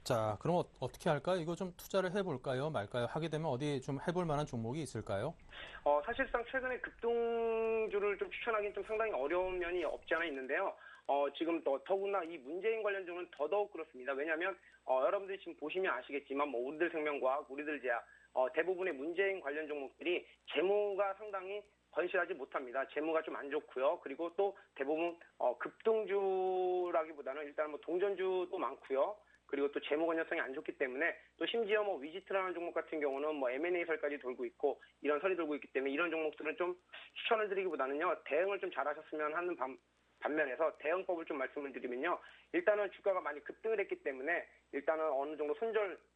자, 그럼 어떻게 할까요? 이거 좀 투자를 해볼까요? 말까요? 하게 되면 어디 좀 해볼 만한 종목이 있을까요? 사실상 최근에 급등주를 좀 추천하기는 좀 상당히 어려운 면이 없지 않아 있는데요. 지금 더구나 이 문재인 관련주는 더더욱 그렇습니다. 왜냐하면 여러분들이 지금 보시면 아시겠지만 뭐 우리들생명과 우리들제약 대부분의 문재인 관련 종목들이 재무가 상당히 건실하지 못합니다. 재무가 좀 안 좋고요. 그리고 또 대부분 급등주라기보다는 일단 뭐 동전주도 많고요. 그리고 또 재무 건전성이 안 좋기 때문에 또 심지어 뭐 위지트라는 종목 같은 경우는 뭐 M&A 설까지 돌고 있고 이런 설이 돌고 있기 때문에 이런 종목들은 좀 추천을 드리기보다는요. 대응을 좀 잘하셨으면 하는 반면에서 대응법을 좀 말씀을 드리면요. 일단은 주가가 많이 급등을 했기 때문에 일단은 어느 정도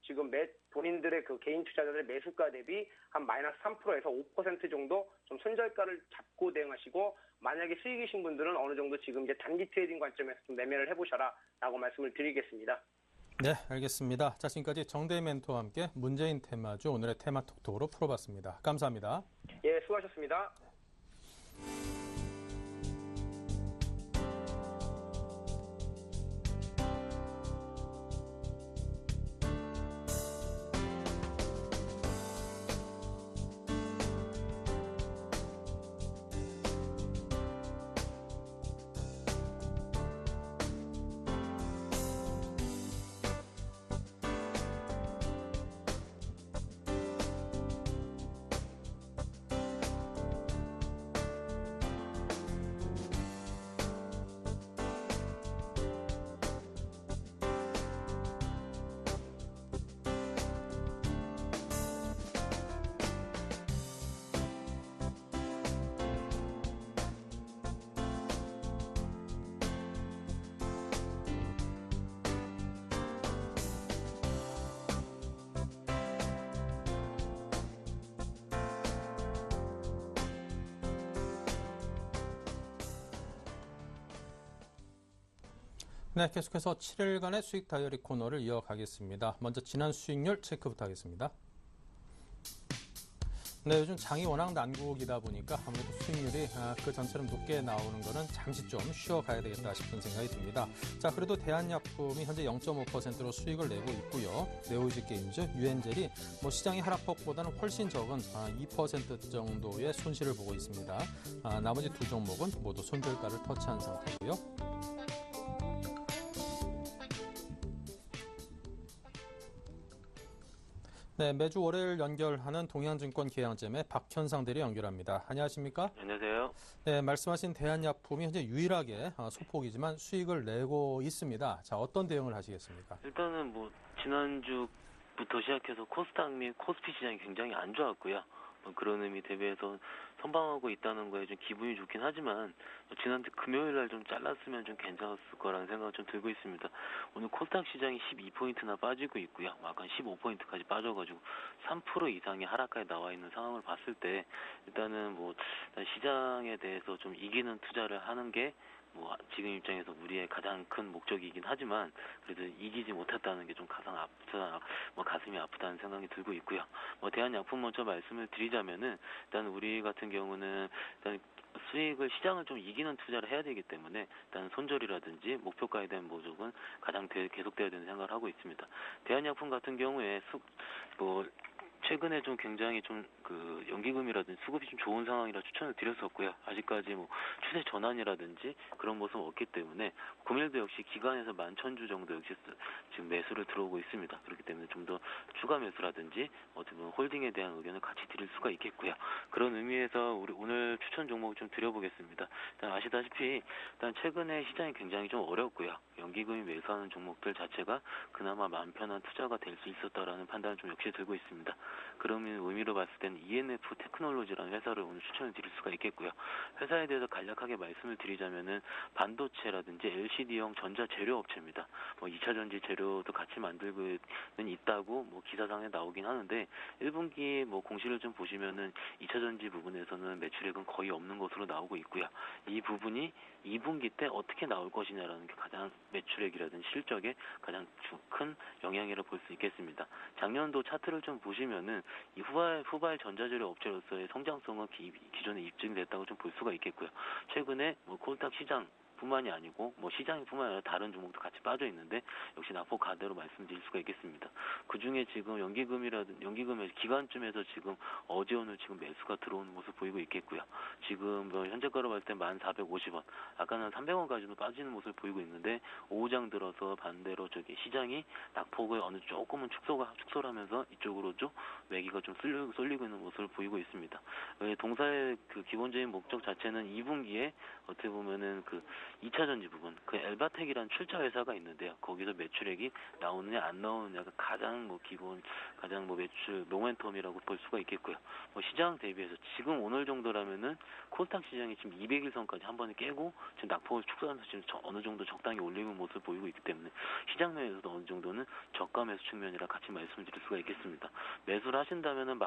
지금 본인들의 그 개인 투자자들의 매수가 대비 한 마이너스 3%에서 5% 정도 좀 손절가를 잡고 대응하시고 만약에 수익이신 분들은 어느 정도 지금 이제 단기 트레이딩 관점에서 좀 매매를 해보셔라라고 말씀을 드리겠습니다. 네, 알겠습니다. 자, 지금까지 정대희 멘토와 함께 문재인 테마주 오늘의 테마 톡톡으로 풀어봤습니다. 감사합니다. 예, 수고하셨습니다. 네, 계속해서 7일간의 수익 다이어리 코너를 이어가겠습니다. 먼저 지난 수익률 체크부터 하겠습니다. 네, 요즘 장이 워낙 난국이다 보니까 아무래도 수익률이 그 전처럼 높게 나오는 거는 잠시 좀 쉬어가야 되겠다 싶은 생각이 듭니다. 자, 그래도 대한약품이 현재 0.5%로 수익을 내고 있고요. 네오이지게임즈, 유엔젤이 시장의 하락폭보다는 훨씬 적은 2% 정도의 손실을 보고 있습니다. 나머지 두 종목은 모두 손절가를 터치한 상태고요. 네, 매주 월요일 연결하는 동양증권 계양점의 박현상 대리 연결합니다. 안녕하십니까? 안녕하세요. 네, 말씀하신 대한약품이 현재 유일하게 소폭이지만 수익을 내고 있습니다. 자, 어떤 대응을 하시겠습니까? 일단은 지난주부터 시작해서 코스닥 및 코스피 시장이 굉장히 안 좋았고요. 그런 의미 대비해서 선방하고 있다는 거에 좀 기분이 좋긴 하지만 지난주 금요일 날 좀 잘랐으면 좀 괜찮았을 거라는 생각이 좀 들고 있습니다. 오늘 코스닥 시장이 12포인트나 빠지고 있고요. 약간 15포인트까지 빠져가지고 3% 이상의 하락까지 나와 있는 상황을 봤을 때 일단은 시장에 대해서 좀 이기는 투자를 하는 게 지금 입장에서 우리의 가장 큰 목적이긴 하지만 그래도 이기지 못했다는 게 좀 가슴이 아프다는 생각이 들고 있고요. 대한약품 먼저 말씀을 드리자면은 일단 우리 같은 경우는 일단 수익을 시장을 좀 이기는 투자를 해야 되기 때문에 일단 손절이라든지 목표가에 대한 모종은 가장 계속돼야 되는 생각을 하고 있습니다. 대한약품 같은 경우에 최근에 좀 굉장히 연기금이라든지 수급이 좀 좋은 상황이라 추천을 드렸었고요. 아직까지 추세 전환이라든지 그런 모습은 없기 때문에 금일도 역시 기관에서 11,000주 정도 역시 지금 매수를 들어오고 있습니다. 그렇기 때문에 좀 더 추가 매수라든지 어떻게 보면 홀딩에 대한 의견을 같이 드릴 수가 있겠고요. 그런 의미에서 우리 오늘 추천 종목을 좀 드려보겠습니다. 일단 아시다시피 일단 최근에 시장이 굉장히 좀 어렵고요. 연기금이 매수하는 종목들 자체가 그나마 마음 편한 투자가 될 수 있었다라는 판단을 좀 역시 들고 있습니다. 그런 의미로 봤을 때는 ENF 테크놀로지라는 회사를 오늘 추천을 드릴 수가 있겠고요. 회사에 대해서 간략하게 말씀을 드리자면은 반도체라든지 LCD형 전자 재료 업체입니다. 2차 전지 재료도 같이 만들고는 있다고 기사상에 나오긴 하는데 1분기 공시를 좀 보시면은 2차 전지 부분에서는 매출액은 거의 없는 것으로 나오고 있고요. 이 부분이 2분기 때 어떻게 나올 것이냐라는 게 가장 매출액이라든지 실적에 가장 큰 영향이라 볼 수 있겠습니다. 작년도 차트를 좀 보시면은 이 후발 전자재료 업체로서의 성장성은 기존에 입증됐다고 좀 볼 수가 있겠고요. 최근에 코스닥 시장 뿐만이 아니고 시장뿐만 아니라 다른 종목도 같이 빠져 있는데 역시 낙폭 가대로 말씀드릴 수가 있겠습니다. 그 중에 지금 연기금의 기간쯤에서 지금 어제 오늘 지금 매수가 들어오는 모습 보이고 있겠고요. 지금 현재가로 봤을 때 1,450원, 아까는 300원까지도 빠지는 모습을 보이고 있는데 오후장 들어서 반대로 시장이 낙폭을 어느 조금은 축소를 하면서 이쪽으로 좀 매기가 좀 쏠리고 있는 모습을 보이고 있습니다. 동사의 기본적인 목적 자체는 2분기에 어떻게 보면은 2차 전지 부분, 엘바텍이라는 출자 회사가 있는데요. 거기서 매출액이 나오느냐 안 나오느냐가 가장 매출 모멘텀이라고 볼 수가 있겠고요. 시장 대비해서 지금 오늘 정도라면은 코스닥 시장이 지금 200일선까지 한 번에 깨고 지금 낙폭을 축소하면서 지금 어느 정도 적당히 올리는 모습을 보이고 있기 때문에 시장 면에서도 어느 정도는 저가 매수 측면이라 같이 말씀드릴 수가 있겠습니다. 매수를 하신다면은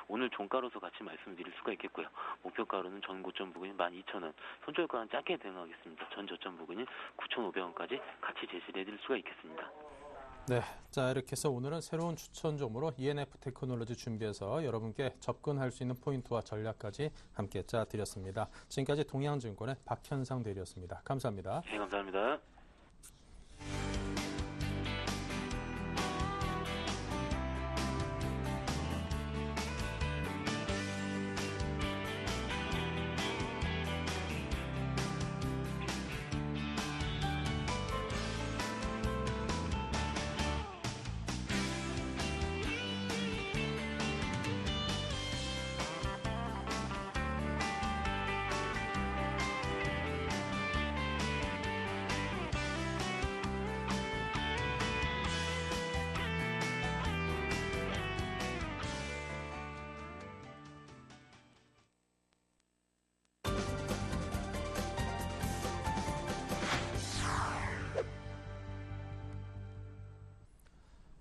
오늘 종가로서 같이 말씀드릴 수가 있겠고요. 목표가로는 전 고점 부근이 12,000원, 손절가는 짧게 대응하겠습니다. 전 저점 부근이 9,500원까지 같이 제시를 해드릴 수가 있겠습니다. 네, 자 이렇게 해서 오늘은 새로운 추천종으로 ENF 테크놀로지 준비해서 여러분께 접근할 수 있는 포인트와 전략까지 함께 짜드렸습니다. 지금까지 동양증권의 박현상 대리였습니다. 감사합니다. 네, 감사합니다.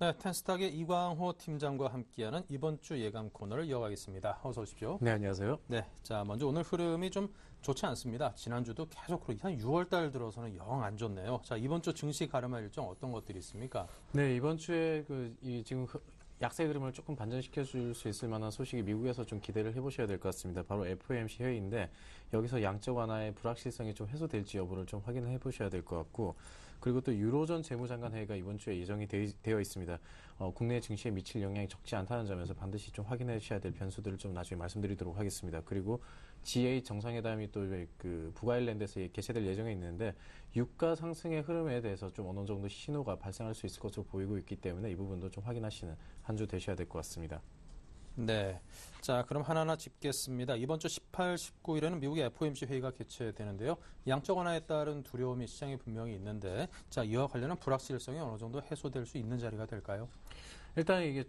네, 텐스탁의 이광호 팀장과 함께하는 이번 주 예감 코너를 이어가겠습니다. 어서 오십시오. 네, 안녕하세요. 네, 자 먼저 오늘 흐름이 좀 좋지 않습니다. 지난주도 계속 그렇게 한 6월달 들어서는 영 안 좋네요. 자 이번 주 증시 가름할 일정 어떤 것들이 있습니까? 네, 이번 주에 지금 약세 흐름을 조금 반전시켜 줄 수 있을 만한 소식이 미국에서 좀 기대를 해보셔야 될 것 같습니다. 바로 FOMC 회의인데 여기서 양적 완화의 불확실성이 좀 해소될지 여부를 좀 확인해 보셔야 될 것 같고, 그리고 또 유로존 재무장관 회의가 이번 주에 예정이 되어 있습니다. 국내 증시에 미칠 영향이 적지 않다는 점에서 반드시 좀 확인해 주셔야 될 변수들을 좀 나중에 말씀드리도록 하겠습니다. 그리고 G8 정상회담이 또 그 북아일랜드에서 개최될 예정에 있는데 유가 상승의 흐름에 대해서 좀 어느 정도 신호가 발생할 수 있을 것으로 보이고 있기 때문에 이 부분도 좀 확인하시는 한 주 되셔야 될 것 같습니다. 네. 자, 그럼 하나하나 짚겠습니다. 이번 주 18, 19일에는 미국의 FOMC 회의가 개최되는데요. 양적 완화에 따른 두려움이 시장에 분명히 있는데, 자, 이와 관련한 불확실성이 어느 정도 해소될 수 있는 자리가 될까요? 일단 이게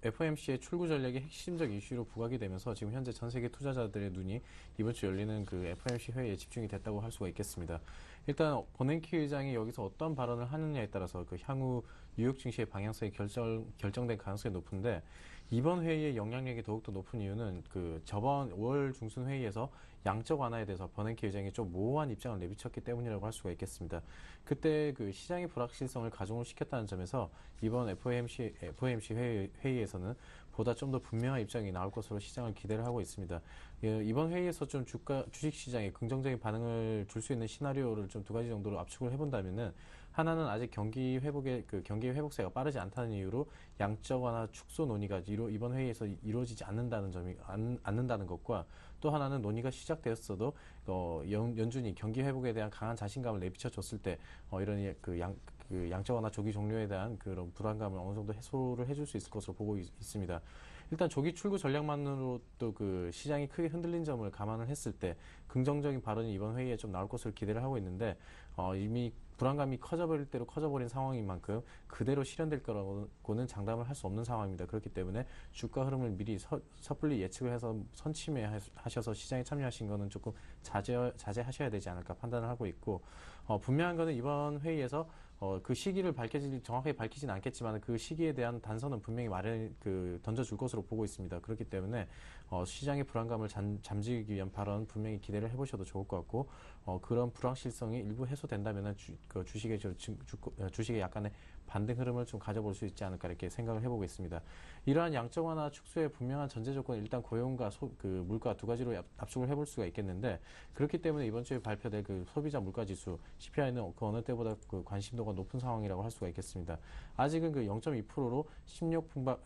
FOMC의 출구 전략이 핵심적 이슈로 부각이 되면서 지금 현재 전 세계 투자자들의 눈이 이번 주 열리는 그 FOMC 회의에 집중이 됐다고 할 수가 있겠습니다. 일단 버냉키 의장이 여기서 어떤 발언을 하느냐에 따라서 그 향후 뉴욕 증시의 방향성이 결정된 가능성이 높은데, 이번 회의의 영향력이 더욱더 높은 이유는 그 저번 5월 중순 회의에서 양적 완화에 대해서 버냉키 의장이 좀 모호한 입장을 내비쳤기 때문이라고 할 수가 있겠습니다. 그때 그 시장의 불확실성을 가중을 시켰다는 점에서 이번 FOMC 회의에서는 보다 좀 더 분명한 입장이 나올 것으로 시장을 기대를 하고 있습니다. 이번 회의에서 좀 주식 시장에 긍정적인 반응을 줄 수 있는 시나리오를 좀 두 가지 정도로 압축을 해본다면은, 하나는 아직 경기 회복세가 빠르지 않다는 이유로 양적 완화 축소 논의가 이번 회의에서 이루어지지 않는다는 것과, 또 하나는 논의가 시작되었어도 연준이 경기 회복에 대한 강한 자신감을 내비쳐줬을 때 이런 양적 완화 조기 종료에 대한 그런 불안감을 어느 정도 해소를 해줄 수 있을 것으로 보고 있습니다. 일단 조기 출구 전략만으로도 그 시장이 크게 흔들린 점을 감안을 했을 때 긍정적인 발언이 이번 회의에 좀 나올 것으로 기대를 하고 있는데, 이미 불안감이 커져버릴 대로 커져버린 상황인 만큼 그대로 실현될 거라고는 장담을 할 수 없는 상황입니다. 그렇기 때문에 주가 흐름을 미리 섣불리 예측을 해서 선침해하셔서 시장에 참여하신 거는 조금 자제하셔야 되지 않을까 판단을 하고 있고, 분명한 거는 이번 회의에서 그 시기를 정확하게 밝히진 않겠지만 그 시기에 대한 단서는 분명히 던져줄 것으로 보고 있습니다. 그렇기 때문에 시장의 불안감을 잠재우기 위한 발언 분명히 기대를 해보셔도 좋을 것 같고, 그런 불확실성이 일부 해소된다면 주식의 약간의 반등 흐름을 좀 가져볼 수 있지 않을까 이렇게 생각을 해보겠습니다. 이러한 양적 완화 축소의 분명한 전제 조건은 일단 고용과 물가 두 가지로 압축을 해볼 수가 있겠는데, 그렇기 때문에 이번 주에 발표될 그 소비자 물가 지수 CPI는 그 어느 때보다 그 관심도가 높은 상황이라고 할 수가 있겠습니다. 아직은 그 0.2%로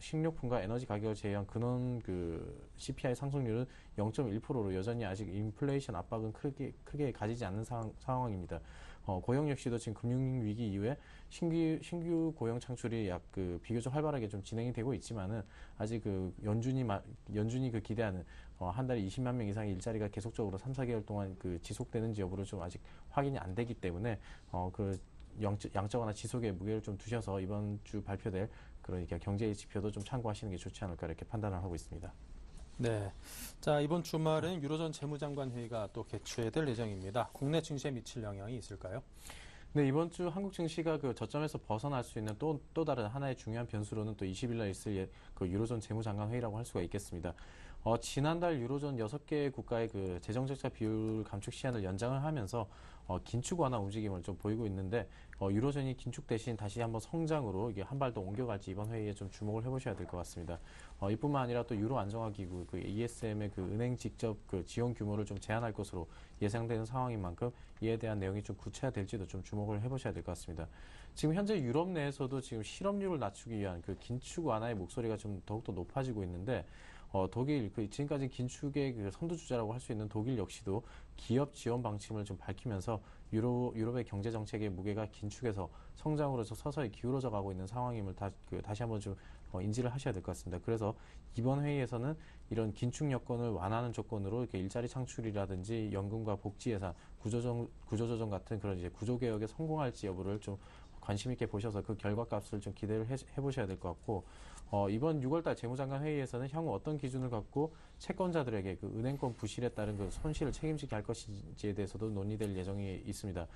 식료품과 에너지 가격을 제외한 근원 그 CPI 상승률은 0.1%로 여전히 아직 인플레이션 압박은 크게 가지지 않는 상황입니다. 고용 역시도 지금 금융위기 이후에 신규 고용 창출이 비교적 활발하게 좀 진행이 되고 있지만은, 아직 연준이 기대하는 한 달에 20만 명 이상의 일자리가 계속적으로 3, 4개월 동안 지속되는지 여부를 좀 아직 확인이 안 되기 때문에 양적 완화 지속에 무게를 좀 두셔서 이번 주 발표될 그러니까 경제의 지표도 좀 참고하시는 게 좋지 않을까 이렇게 판단을 하고 있습니다. 네. 자, 이번 주말엔 유로존 재무장관 회의가 또 개최될 예정입니다. 국내 증시에 미칠 영향이 있을까요? 네, 이번 주 한국 증시가 그 저점에서 벗어날 수 있는 또 다른 하나의 중요한 변수로는 또 20일 날 있을 그 유로존 재무장관 회의라고 할 수가 있겠습니다. 지난달 유로존 6개 국가의 그 재정적자 비율 감축 시한을 연장을 하면서 긴축 완화 움직임을 좀 보이고 있는데, 유로존이 긴축 대신 다시 한번 성장으로 이게 한 발 더 옮겨갈지 이번 회의에 좀 주목을 해보셔야 될 것 같습니다. 이뿐만 아니라 또 유로 안정화 기구 그 ESM의 그 은행 직접 그 지원 규모를 좀 제한할 것으로 예상되는 상황인 만큼 이에 대한 내용이 좀 구체화될지도 좀 주목을 해보셔야 될 것 같습니다. 지금 현재 유럽 내에서도 지금 실업률을 낮추기 위한 그 긴축 완화의 목소리가 좀 더욱더 높아지고 있는데, 독일 지금까지 긴축의 그 선두주자라고 할 수 있는 독일 역시도 기업 지원 방침을 좀 밝히면서 유럽의 경제 정책의 무게가 긴축에서 성장으로 서서히 기울어져 가고 있는 상황임을 다시 한번 좀 인지를 하셔야 될 것 같습니다. 그래서 이번 회의에서는 이런 긴축 여건을 완화하는 조건으로 이렇게 일자리 창출이라든지 연금과 복지 예산, 구조조정 같은 그런 이제 구조 개혁에 성공할지 여부를 좀 관심 있게 보셔서 그 결과값을 좀 기대를 해보셔야 될 것 같고, 이번 6월달 재무장관 회의에서는 향후 어떤 기준을 갖고 채권자들에게 그 은행권 부실에 따른 그 손실을 책임지게 할 것인지에 대해서도 논의될 예정이 있습니다.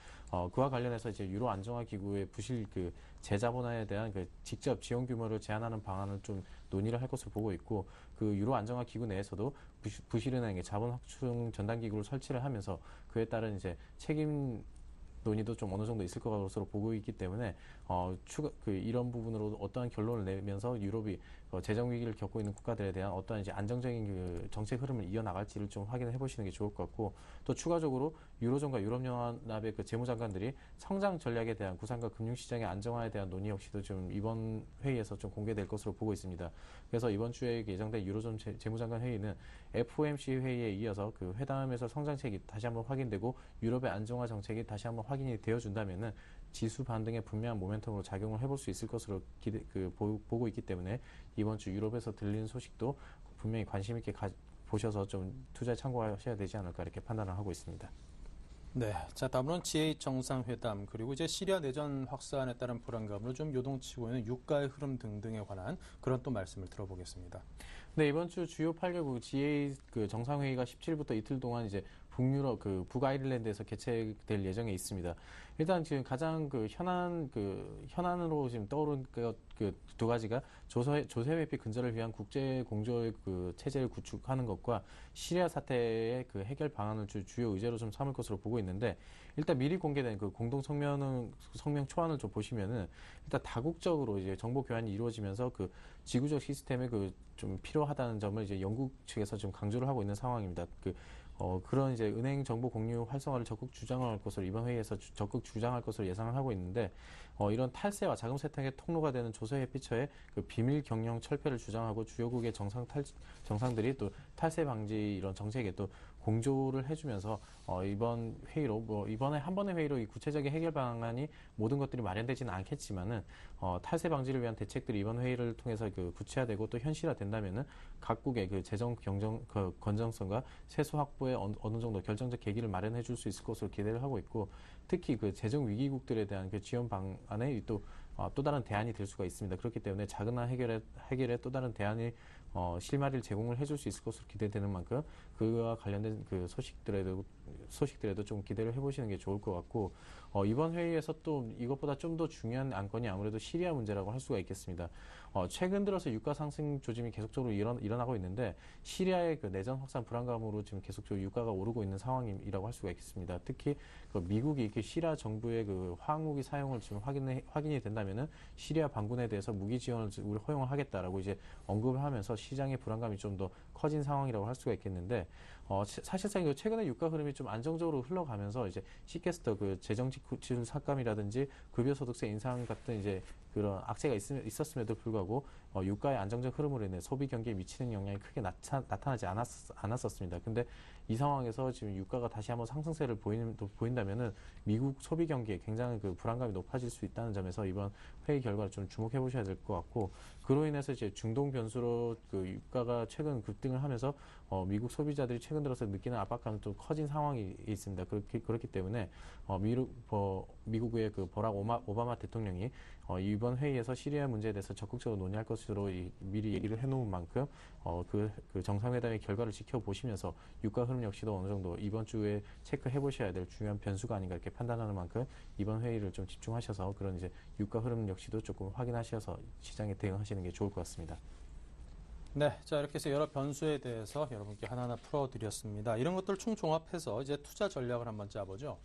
그와 관련해서 이제 유로 안정화 기구의 부실 그 재자본화에 대한 그 직접 지원 규모를 제한하는 방안을 좀 논의를 할 것으로 보고 있고, 그 유로 안정화 기구 내에서도 부실은행의 자본 확충 전담 기구를 설치를 하면서 그에 따른 이제 책임 논의도 좀 어느 정도 있을 것으로 보고 있기 때문에 이런 부분으로 어떠한 결론을 내면서 유럽이 재정 위기를 겪고 있는 국가들에 대한 어떠한 이제 안정적인 그 정책 흐름을 이어나갈지를 좀 확인을 해보시는 게 좋을 것 같고, 또 추가적으로 유로존과 유럽연합의 그 재무장관들이 성장 전략에 대한 구상과 금융시장의 안정화에 대한 논의 역시도 좀 이번 회의에서 좀 공개될 것으로 보고 있습니다. 그래서 이번 주에 예정된 유로존 재무장관 회의는 FOMC 회의에 이어서 그 회담에서 성장책이 다시 한번 확인되고 유럽의 안정화 정책이 다시 한번 확인이 되어준다면은 지수 반등에 분명한 모멘텀으로 작용을 해볼 수 있을 것으로 보고 있기 때문에 이번 주 유럽에서 들리는 소식도 분명히 관심 있게 보셔서 좀 투자에 참고하셔야 되지 않을까 이렇게 판단을 하고 있습니다. 네, 자 다음으로는 G8 정상회담 그리고 이제 시리아 내전 확산에 따른 불안감으로 좀 요동치고 있는 유가의 흐름 등등에 관한 그런 또 말씀을 들어보겠습니다. 네, 이번 주 주요 8개국 G8 그 정상회의가 17일부터 이틀 동안 이제 북유럽 그 북아일랜드에서 개최될 예정에 있습니다. 일단 지금 가장 현안으로 지금 떠오른 그 두 가지가 조세 회피 근절을 위한 국제 공조의 그 체제를 구축하는 것과 시리아 사태의 그 해결 방안을 주요 의제로 좀 삼을 것으로 보고 있는데, 일단 미리 공개된 그 공동 성명 초안을 좀 보시면은 일단 다국적으로 이제 정보 교환이 이루어지면서 그 지구적 시스템에 그 좀 필요하다는 점을 이제 영국 측에서 좀 강조를 하고 있는 상황입니다. 그런 이제 은행 정보 공유 활성화를 적극 주장할 것으로 이번 회의에서 적극 주장할 것으로 예상을 하고 있는데, 이런 탈세와 자금 세탁의 통로가 되는 조세 회피처의 그 비밀 경영 철폐를 주장하고 주요국의 정상들이 또 탈세 방지 이런 정책에 또 공조를 해주면서 이번 회의로 이번에 한 번의 회의로 이 구체적인 해결 방안이 모든 것들이 마련되지는 않겠지만은 탈세 방지를 위한 대책들이 이번 회의를 통해서 그 구체화되고 또 현실화된다면은 각국의 그 재정 그 건전성과 세수 확보에 어느 정도 결정적 계기를 마련해 줄 수 있을 것으로 기대를 하고 있고, 특히 그 재정 위기국들에 대한 그 지원 방안에 또 다른 대안이 될 수가 있습니다. 그렇기 때문에 자그마한 해결에 또 다른 대안이 실마리를 제공을 해줄 수 있을 것으로 기대되는 만큼 그와 관련된 그 소식들에도 좀 기대를 해보시는 게 좋을 것 같고, 이번 회의에서 또 이것보다 좀 더 중요한 안건이 아무래도 시리아 문제라고 할 수가 있겠습니다. 최근 들어서 유가 상승 조짐이 계속적으로 일어나고 있는데, 시리아의 그 내전 확산 불안감으로 지금 계속적으로 유가가 오르고 있는 상황이라고 할 수가 있겠습니다. 특히 그 미국이 그 시리아 정부의 그 화학무기 사용을 지금 확인이 된다면은 시리아 반군에 대해서 무기 지원을 우리 허용을 하겠다라고 이제 언급을 하면서 시장의 불안감이 좀 더 커진 상황이라고 할 수가 있겠는데, 사실상 최근에 유가 흐름이 좀 안정적으로 흘러가면서 이제 시캐스터 그 재정지출 삭감이라든지 급여소득세 인상 같은 이제 그런 악재가 있었음에도 불구하고 유가의 안정적 흐름으로 인해 소비 경기에 미치는 영향이 크게 나타나지 않았었습니다. 근데 이 상황에서 지금 유가가 다시 한번 상승세를 보인다면은 미국 소비 경기에 굉장히 그 불안감이 높아질 수 있다는 점에서 이번 회의 결과를 좀 주목해 보셔야 될 것 같고, 그로 인해서 이제 중동 변수로 그 유가가 최근 급등을 하면서 미국 소비자들이 최근 들어서 느끼는 압박감이 좀 커진 상황이 있습니다. 그렇기 때문에 미국의 그 버락 오바마 대통령이 이번 회의에서 시리아 문제에 대해서 적극적으로 논의할 것으로 미리 얘기를 해놓은 만큼 그 정상회담의 결과를 지켜보시면서 유가 흐름 역시도 어느 정도 이번 주에 체크해 보셔야 될 중요한 변수가 아닌가 이렇게 판단하는 만큼 이번 회의를 좀 집중하셔서 그런 이제 유가 흐름 역시도 조금 확인하셔서 시장에 대응하시는 게 좋을 것 같습니다. 네, 자 이렇게 해서 여러 변수에 대해서 여러분께 하나하나 풀어드렸습니다. 이런 것들 총종합해서 이제 투자 전략을 한번 짜보죠.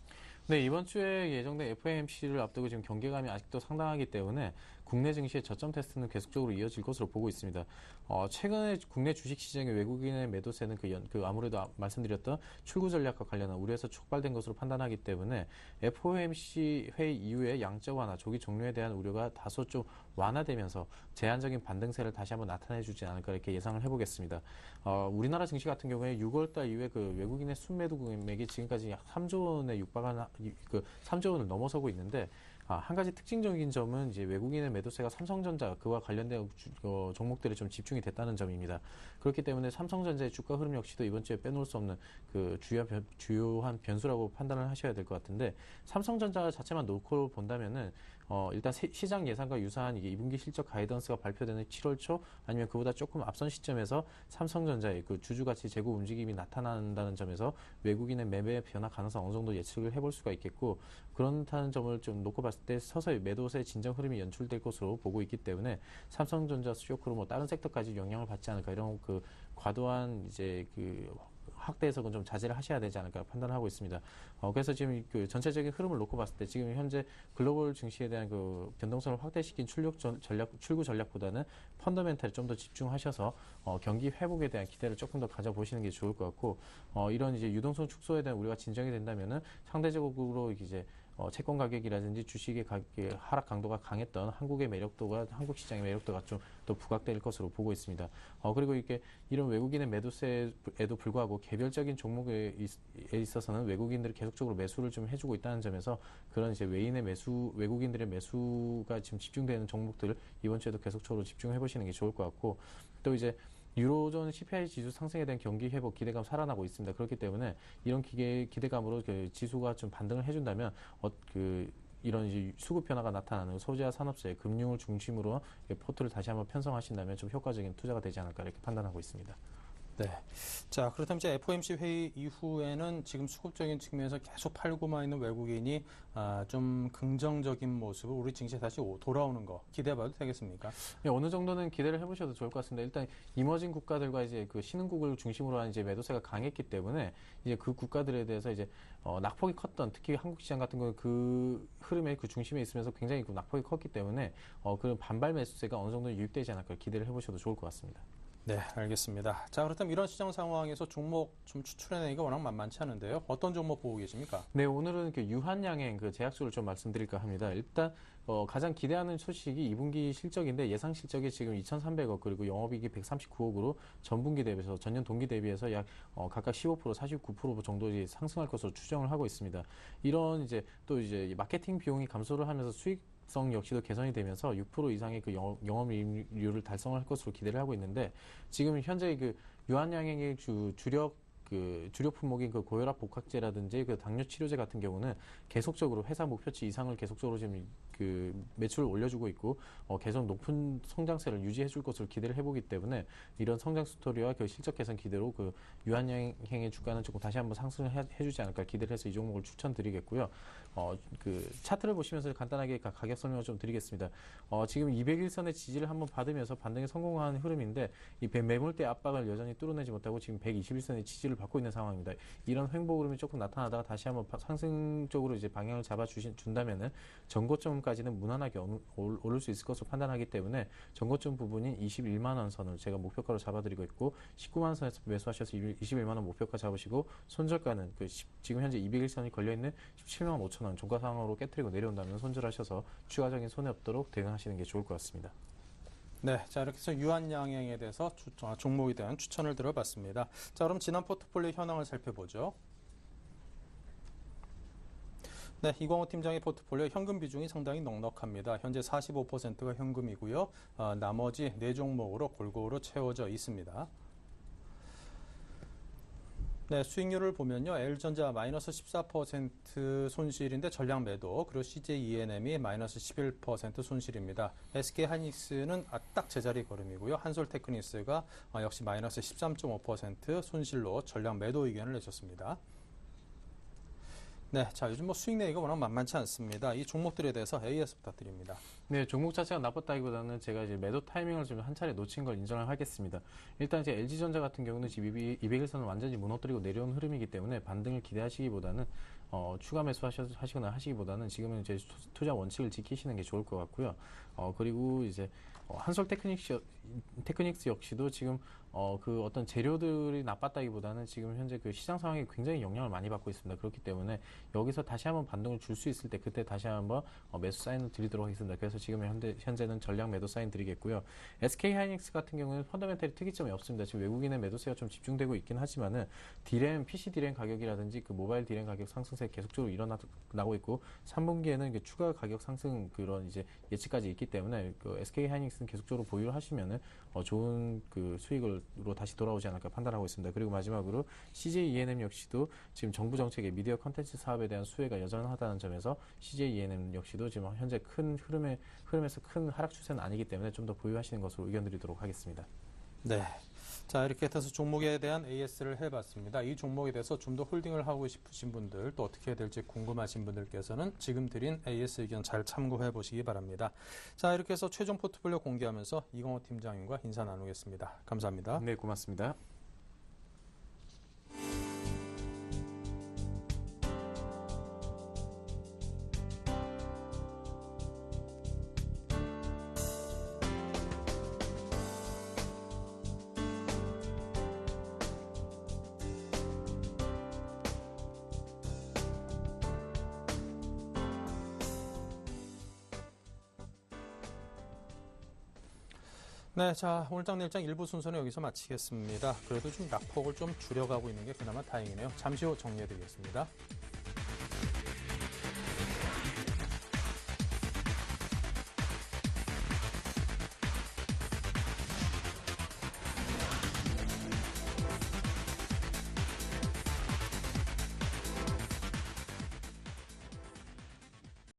네, 이번 주에 예정된 FOMC를 앞두고 지금 경계감이 아직도 상당하기 때문에 국내 증시의 저점 테스트는 계속적으로 이어질 것으로 보고 있습니다. 최근에 국내 주식 시장의 외국인의 매도세는 아무래도 말씀드렸던 출구 전략과 관련한 우려에서 촉발된 것으로 판단하기 때문에 FOMC 회의 이후에 양적 완화, 조기 종료에 대한 우려가 다소 좀 완화되면서 제한적인 반등세를 다시 한번 나타내주지 않을까 이렇게 예상을 해보겠습니다. 우리나라 증시 같은 경우에 6월달 이후에 그 외국인의 순매도 금액이 지금까지 약 3조 원에 육박한 3조 원을 넘어서고 있는데, 한 가지 특징적인 점은 이제 외국인의 매도세가 삼성전자 그와 관련된 종목들에 좀 집중이 됐다는 점입니다. 그렇기 때문에 삼성전자의 주가 흐름 역시도 이번 주에 빼놓을 수 없는 그 주요한 변수라고 판단을 하셔야 될 것 같은데, 삼성전자 자체만 놓고 본다면은 일단 시장 예상과 유사한 이게 2분기 실적 가이던스가 발표되는 7월 초 아니면 그보다 조금 앞선 시점에서 삼성전자의 그 주주가치 재고 움직임이 나타난다는 점에서 외국인의 매매 변화 가능성 어느 정도 예측을 해볼 수가 있겠고, 그렇다는 점을 좀 놓고 봤을 때 서서히 매도세의 진정 흐름이 연출될 것으로 보고 있기 때문에 삼성전자 쇼크로 뭐 다른 섹터까지 영향을 받지 않을까, 이런 그 과도한 이제 그 확대 해석은 좀 자제를 하셔야 되지 않을까 판단하고 있습니다. 그래서 지금 그 전체적인 흐름을 놓고 봤을 때 지금 현재 글로벌 증시에 대한 그 변동성을 확대시킨 출구 전략보다는 펀더멘탈에 좀 더 집중하셔서 경기 회복에 대한 기대를 조금 더 가져보시는 게 좋을 것 같고, 이런 이제 유동성 축소에 대한 우려가 진정이 된다면은 상대적으로 이제 채권 가격이라든지 주식의 가격의 하락 강도가 강했던 한국 시장의 매력도가 좀 더 부각될 것으로 보고 있습니다. 그리고 이렇게 이런 외국인의 매도세에도 불구하고 개별적인 종목에 있어서는 외국인들이 계속적으로 매수를 좀 해주고 있다는 점에서 그런 이제 외국인들의 매수가 지금 집중되는 종목들 이번 주에도 계속적으로 집중해 보시는 게 좋을 것 같고, 또 이제 유로존 CPI 지수 상승에 대한 경기 회복 기대감 살아나고 있습니다. 그렇기 때문에 이런 기대감으로 그 지수가 좀 반등을 해준다면 이런 이제 수급 변화가 나타나는 소재와 산업재, 금융을 중심으로 포트를 다시 한번 편성하신다면 좀 효과적인 투자가 되지 않을까 이렇게 판단하고 있습니다. 네. 자, 그렇다면 이제 FOMC 회의 이후에는 지금 수급적인 측면에서 계속 팔고만 있는 외국인이 좀 긍정적인 모습을 우리 증시에 다시 돌아오는 거 기대해봐도 되겠습니까? 네, 어느 정도는 기대를 해보셔도 좋을 것 같습니다. 일단 이머징 국가들과 이제 그 신흥국을 중심으로 한 이제 매도세가 강했기 때문에 이제 그 국가들에 대해서 이제 낙폭이 컸던, 특히 한국 시장 같은 경우 그 흐름의 그 중심에 있으면서 굉장히 그 낙폭이 컸기 때문에 그 반발 매수세가 어느 정도 유입되지 않을까 기대를 해보셔도 좋을 것 같습니다. 네, 알겠습니다. 자, 그렇다면 이런 시장 상황에서 종목 좀 추출해내기가 워낙 만만치 않은데요. 어떤 종목 보고 계십니까? 네, 오늘은 그 유한양행 그 제약주를 좀 말씀드릴까 합니다. 일단 가장 기대하는 소식이 2분기 실적인데 예상 실적이 지금 2,300억 그리고 영업이익이 139억으로 전분기 대비해서 전년 동기 대비해서 약 각각 15% 49% 정도 상승할 것으로 추정을 하고 있습니다. 이런 이제 또 이제 마케팅 비용이 감소를 하면서 수익성 역시도 개선이 되면서 6% 이상의 그 영업이익률을 달성할 것으로 기대를 하고 있는데, 지금 현재 그 유한양행의 주력 품목인 그 고혈압 복합제라든지 그 당뇨 치료제 같은 경우는 계속적으로 회사 목표치 이상을 계속적으로 지금 그 매출을 올려주고 있고 계속 높은 성장세를 유지해줄 것으로 기대를 해보기 때문에 이런 성장 스토리와 그 실적 개선 기대로 그 유한양행의 주가는 조금 다시 한번 상승을 해주지 않을까 기대를 해서 이 종목을 추천드리겠고요. 그 차트를 보시면서 간단하게 가격 설명을 좀 드리겠습니다. 지금 200일선의 지지를 한번 받으면서 반등에 성공한 흐름인데 이 매물대 압박을 여전히 뚫어내지 못하고 지금 121선의 지지를 받고 있는 상황입니다. 이런 횡보 흐름이 조금 나타나다가 다시 한번 상승 쪽으로 이제 방향을 준다면은 전고점까지는 무난하게 오를 수 있을 것으로 판단하기 때문에 전고점 부분인 21만 원 선을 제가 목표가로 잡아드리고 있고 19만 원 선에서 매수하셔서 21만 원 목표가 잡으시고 손절가는 지금 현재 200일선이 걸려있는 17만 5천 원 종가 상황으로 깨트리고 내려온다면 손절하셔서 추가적인 손해 없도록 대응하시는 게 좋을 것 같습니다. 네, 자 이렇게 해서 유한양행에 대해서 종목에 대한 추천을 들어봤습니다. 자, 그럼 지난 포트폴리오 현황을 살펴보죠. 네, 이광호 팀장의 포트폴리오 현금 비중이 상당히 넉넉합니다. 현재 45%가 현금이고요. 나머지 4종목으로 골고루 채워져 있습니다. 네, 수익률을 보면요. L전자 마이너스 14% 손실인데 전량 매도, 그리고 CJ ENM이 마이너스 11% 손실입니다. SK 하이닉스는 딱 제자리 걸음이고요. 한솔 테크닉스가 역시 마이너스 13.5% 손실로 전량 매도 의견을 내셨습니다. 네, 자 요즘 수익 내기가 워낙 만만치 않습니다. 이 종목들에 대해서 AS 부탁드립니다. 네, 종목 자체가 나빴다기보다는 제가 이제 매도 타이밍을 좀 한 차례 놓친 걸 인정을 하겠습니다. 일단 이제 LG전자 같은 경우는 지금 200일선을 완전히 무너뜨리고 내려온 흐름이기 때문에 반등을 기대하시기보다는 추가 매수하시거나 하시기보다는 지금은 이제 투자 원칙을 지키시는 게 좋을 것 같고요. 그리고 이제 한솔 테크닉스 역시도 지금 그 어떤 재료들이 나빴다기보다는 지금 현재 그 시장 상황이 굉장히 영향을 많이 받고 있습니다. 그렇기 때문에 여기서 다시 한번 반등을 줄 수 있을 때 그때 다시 한번 매수 사인을 드리도록 하겠습니다. 그래서 지금 현재는 전량 매도 사인 드리겠고요. SK 하이닉스 같은 경우는 펀더멘털이 특이점이 없습니다. 지금 외국인의 매도세가 좀 집중되고 있긴 하지만은 PC 디램 가격이라든지 그 모바일 디램 가격 상승세 계속적으로 일어나고 있고 3분기에는 추가 가격 상승 그런 이제 예측까지 있기 때문에 그 SK 하이닉스는 계속적으로 보유를 하시면은 때는 좋은 그 수익으로 다시 돌아오지 않을까 판단하고 있습니다. 그리고 마지막으로 CJ E&M 역시도 지금 정부 정책의 미디어 컨텐츠 사업에 대한 수혜가 여전하다는 점에서 CJ E&M 역시도 지금 현재 큰 흐름에서 큰 하락 추세는 아니기 때문에 좀 더 보유하시는 것으로 의견 드리도록 하겠습니다. 네. 자, 이렇게 해서 종목에 대한 AS를 해봤습니다. 이 종목에 대해서 좀 더 홀딩을 하고 싶으신 분들, 또 어떻게 해야 될지 궁금하신 분들께서는 지금 드린 AS 의견 잘 참고해 보시기 바랍니다. 자, 이렇게 해서 최종 포트폴리오 공개하면서 이광호 팀장님과 인사 나누겠습니다. 감사합니다. 네, 고맙습니다. 네, 자, 오늘 장 내일장 일부 순서는 여기서 마치겠습니다. 그래도 좀 낙폭을 좀 줄여가고 있는 게 그나마 다행이네요. 잠시 후 정리해드리겠습니다.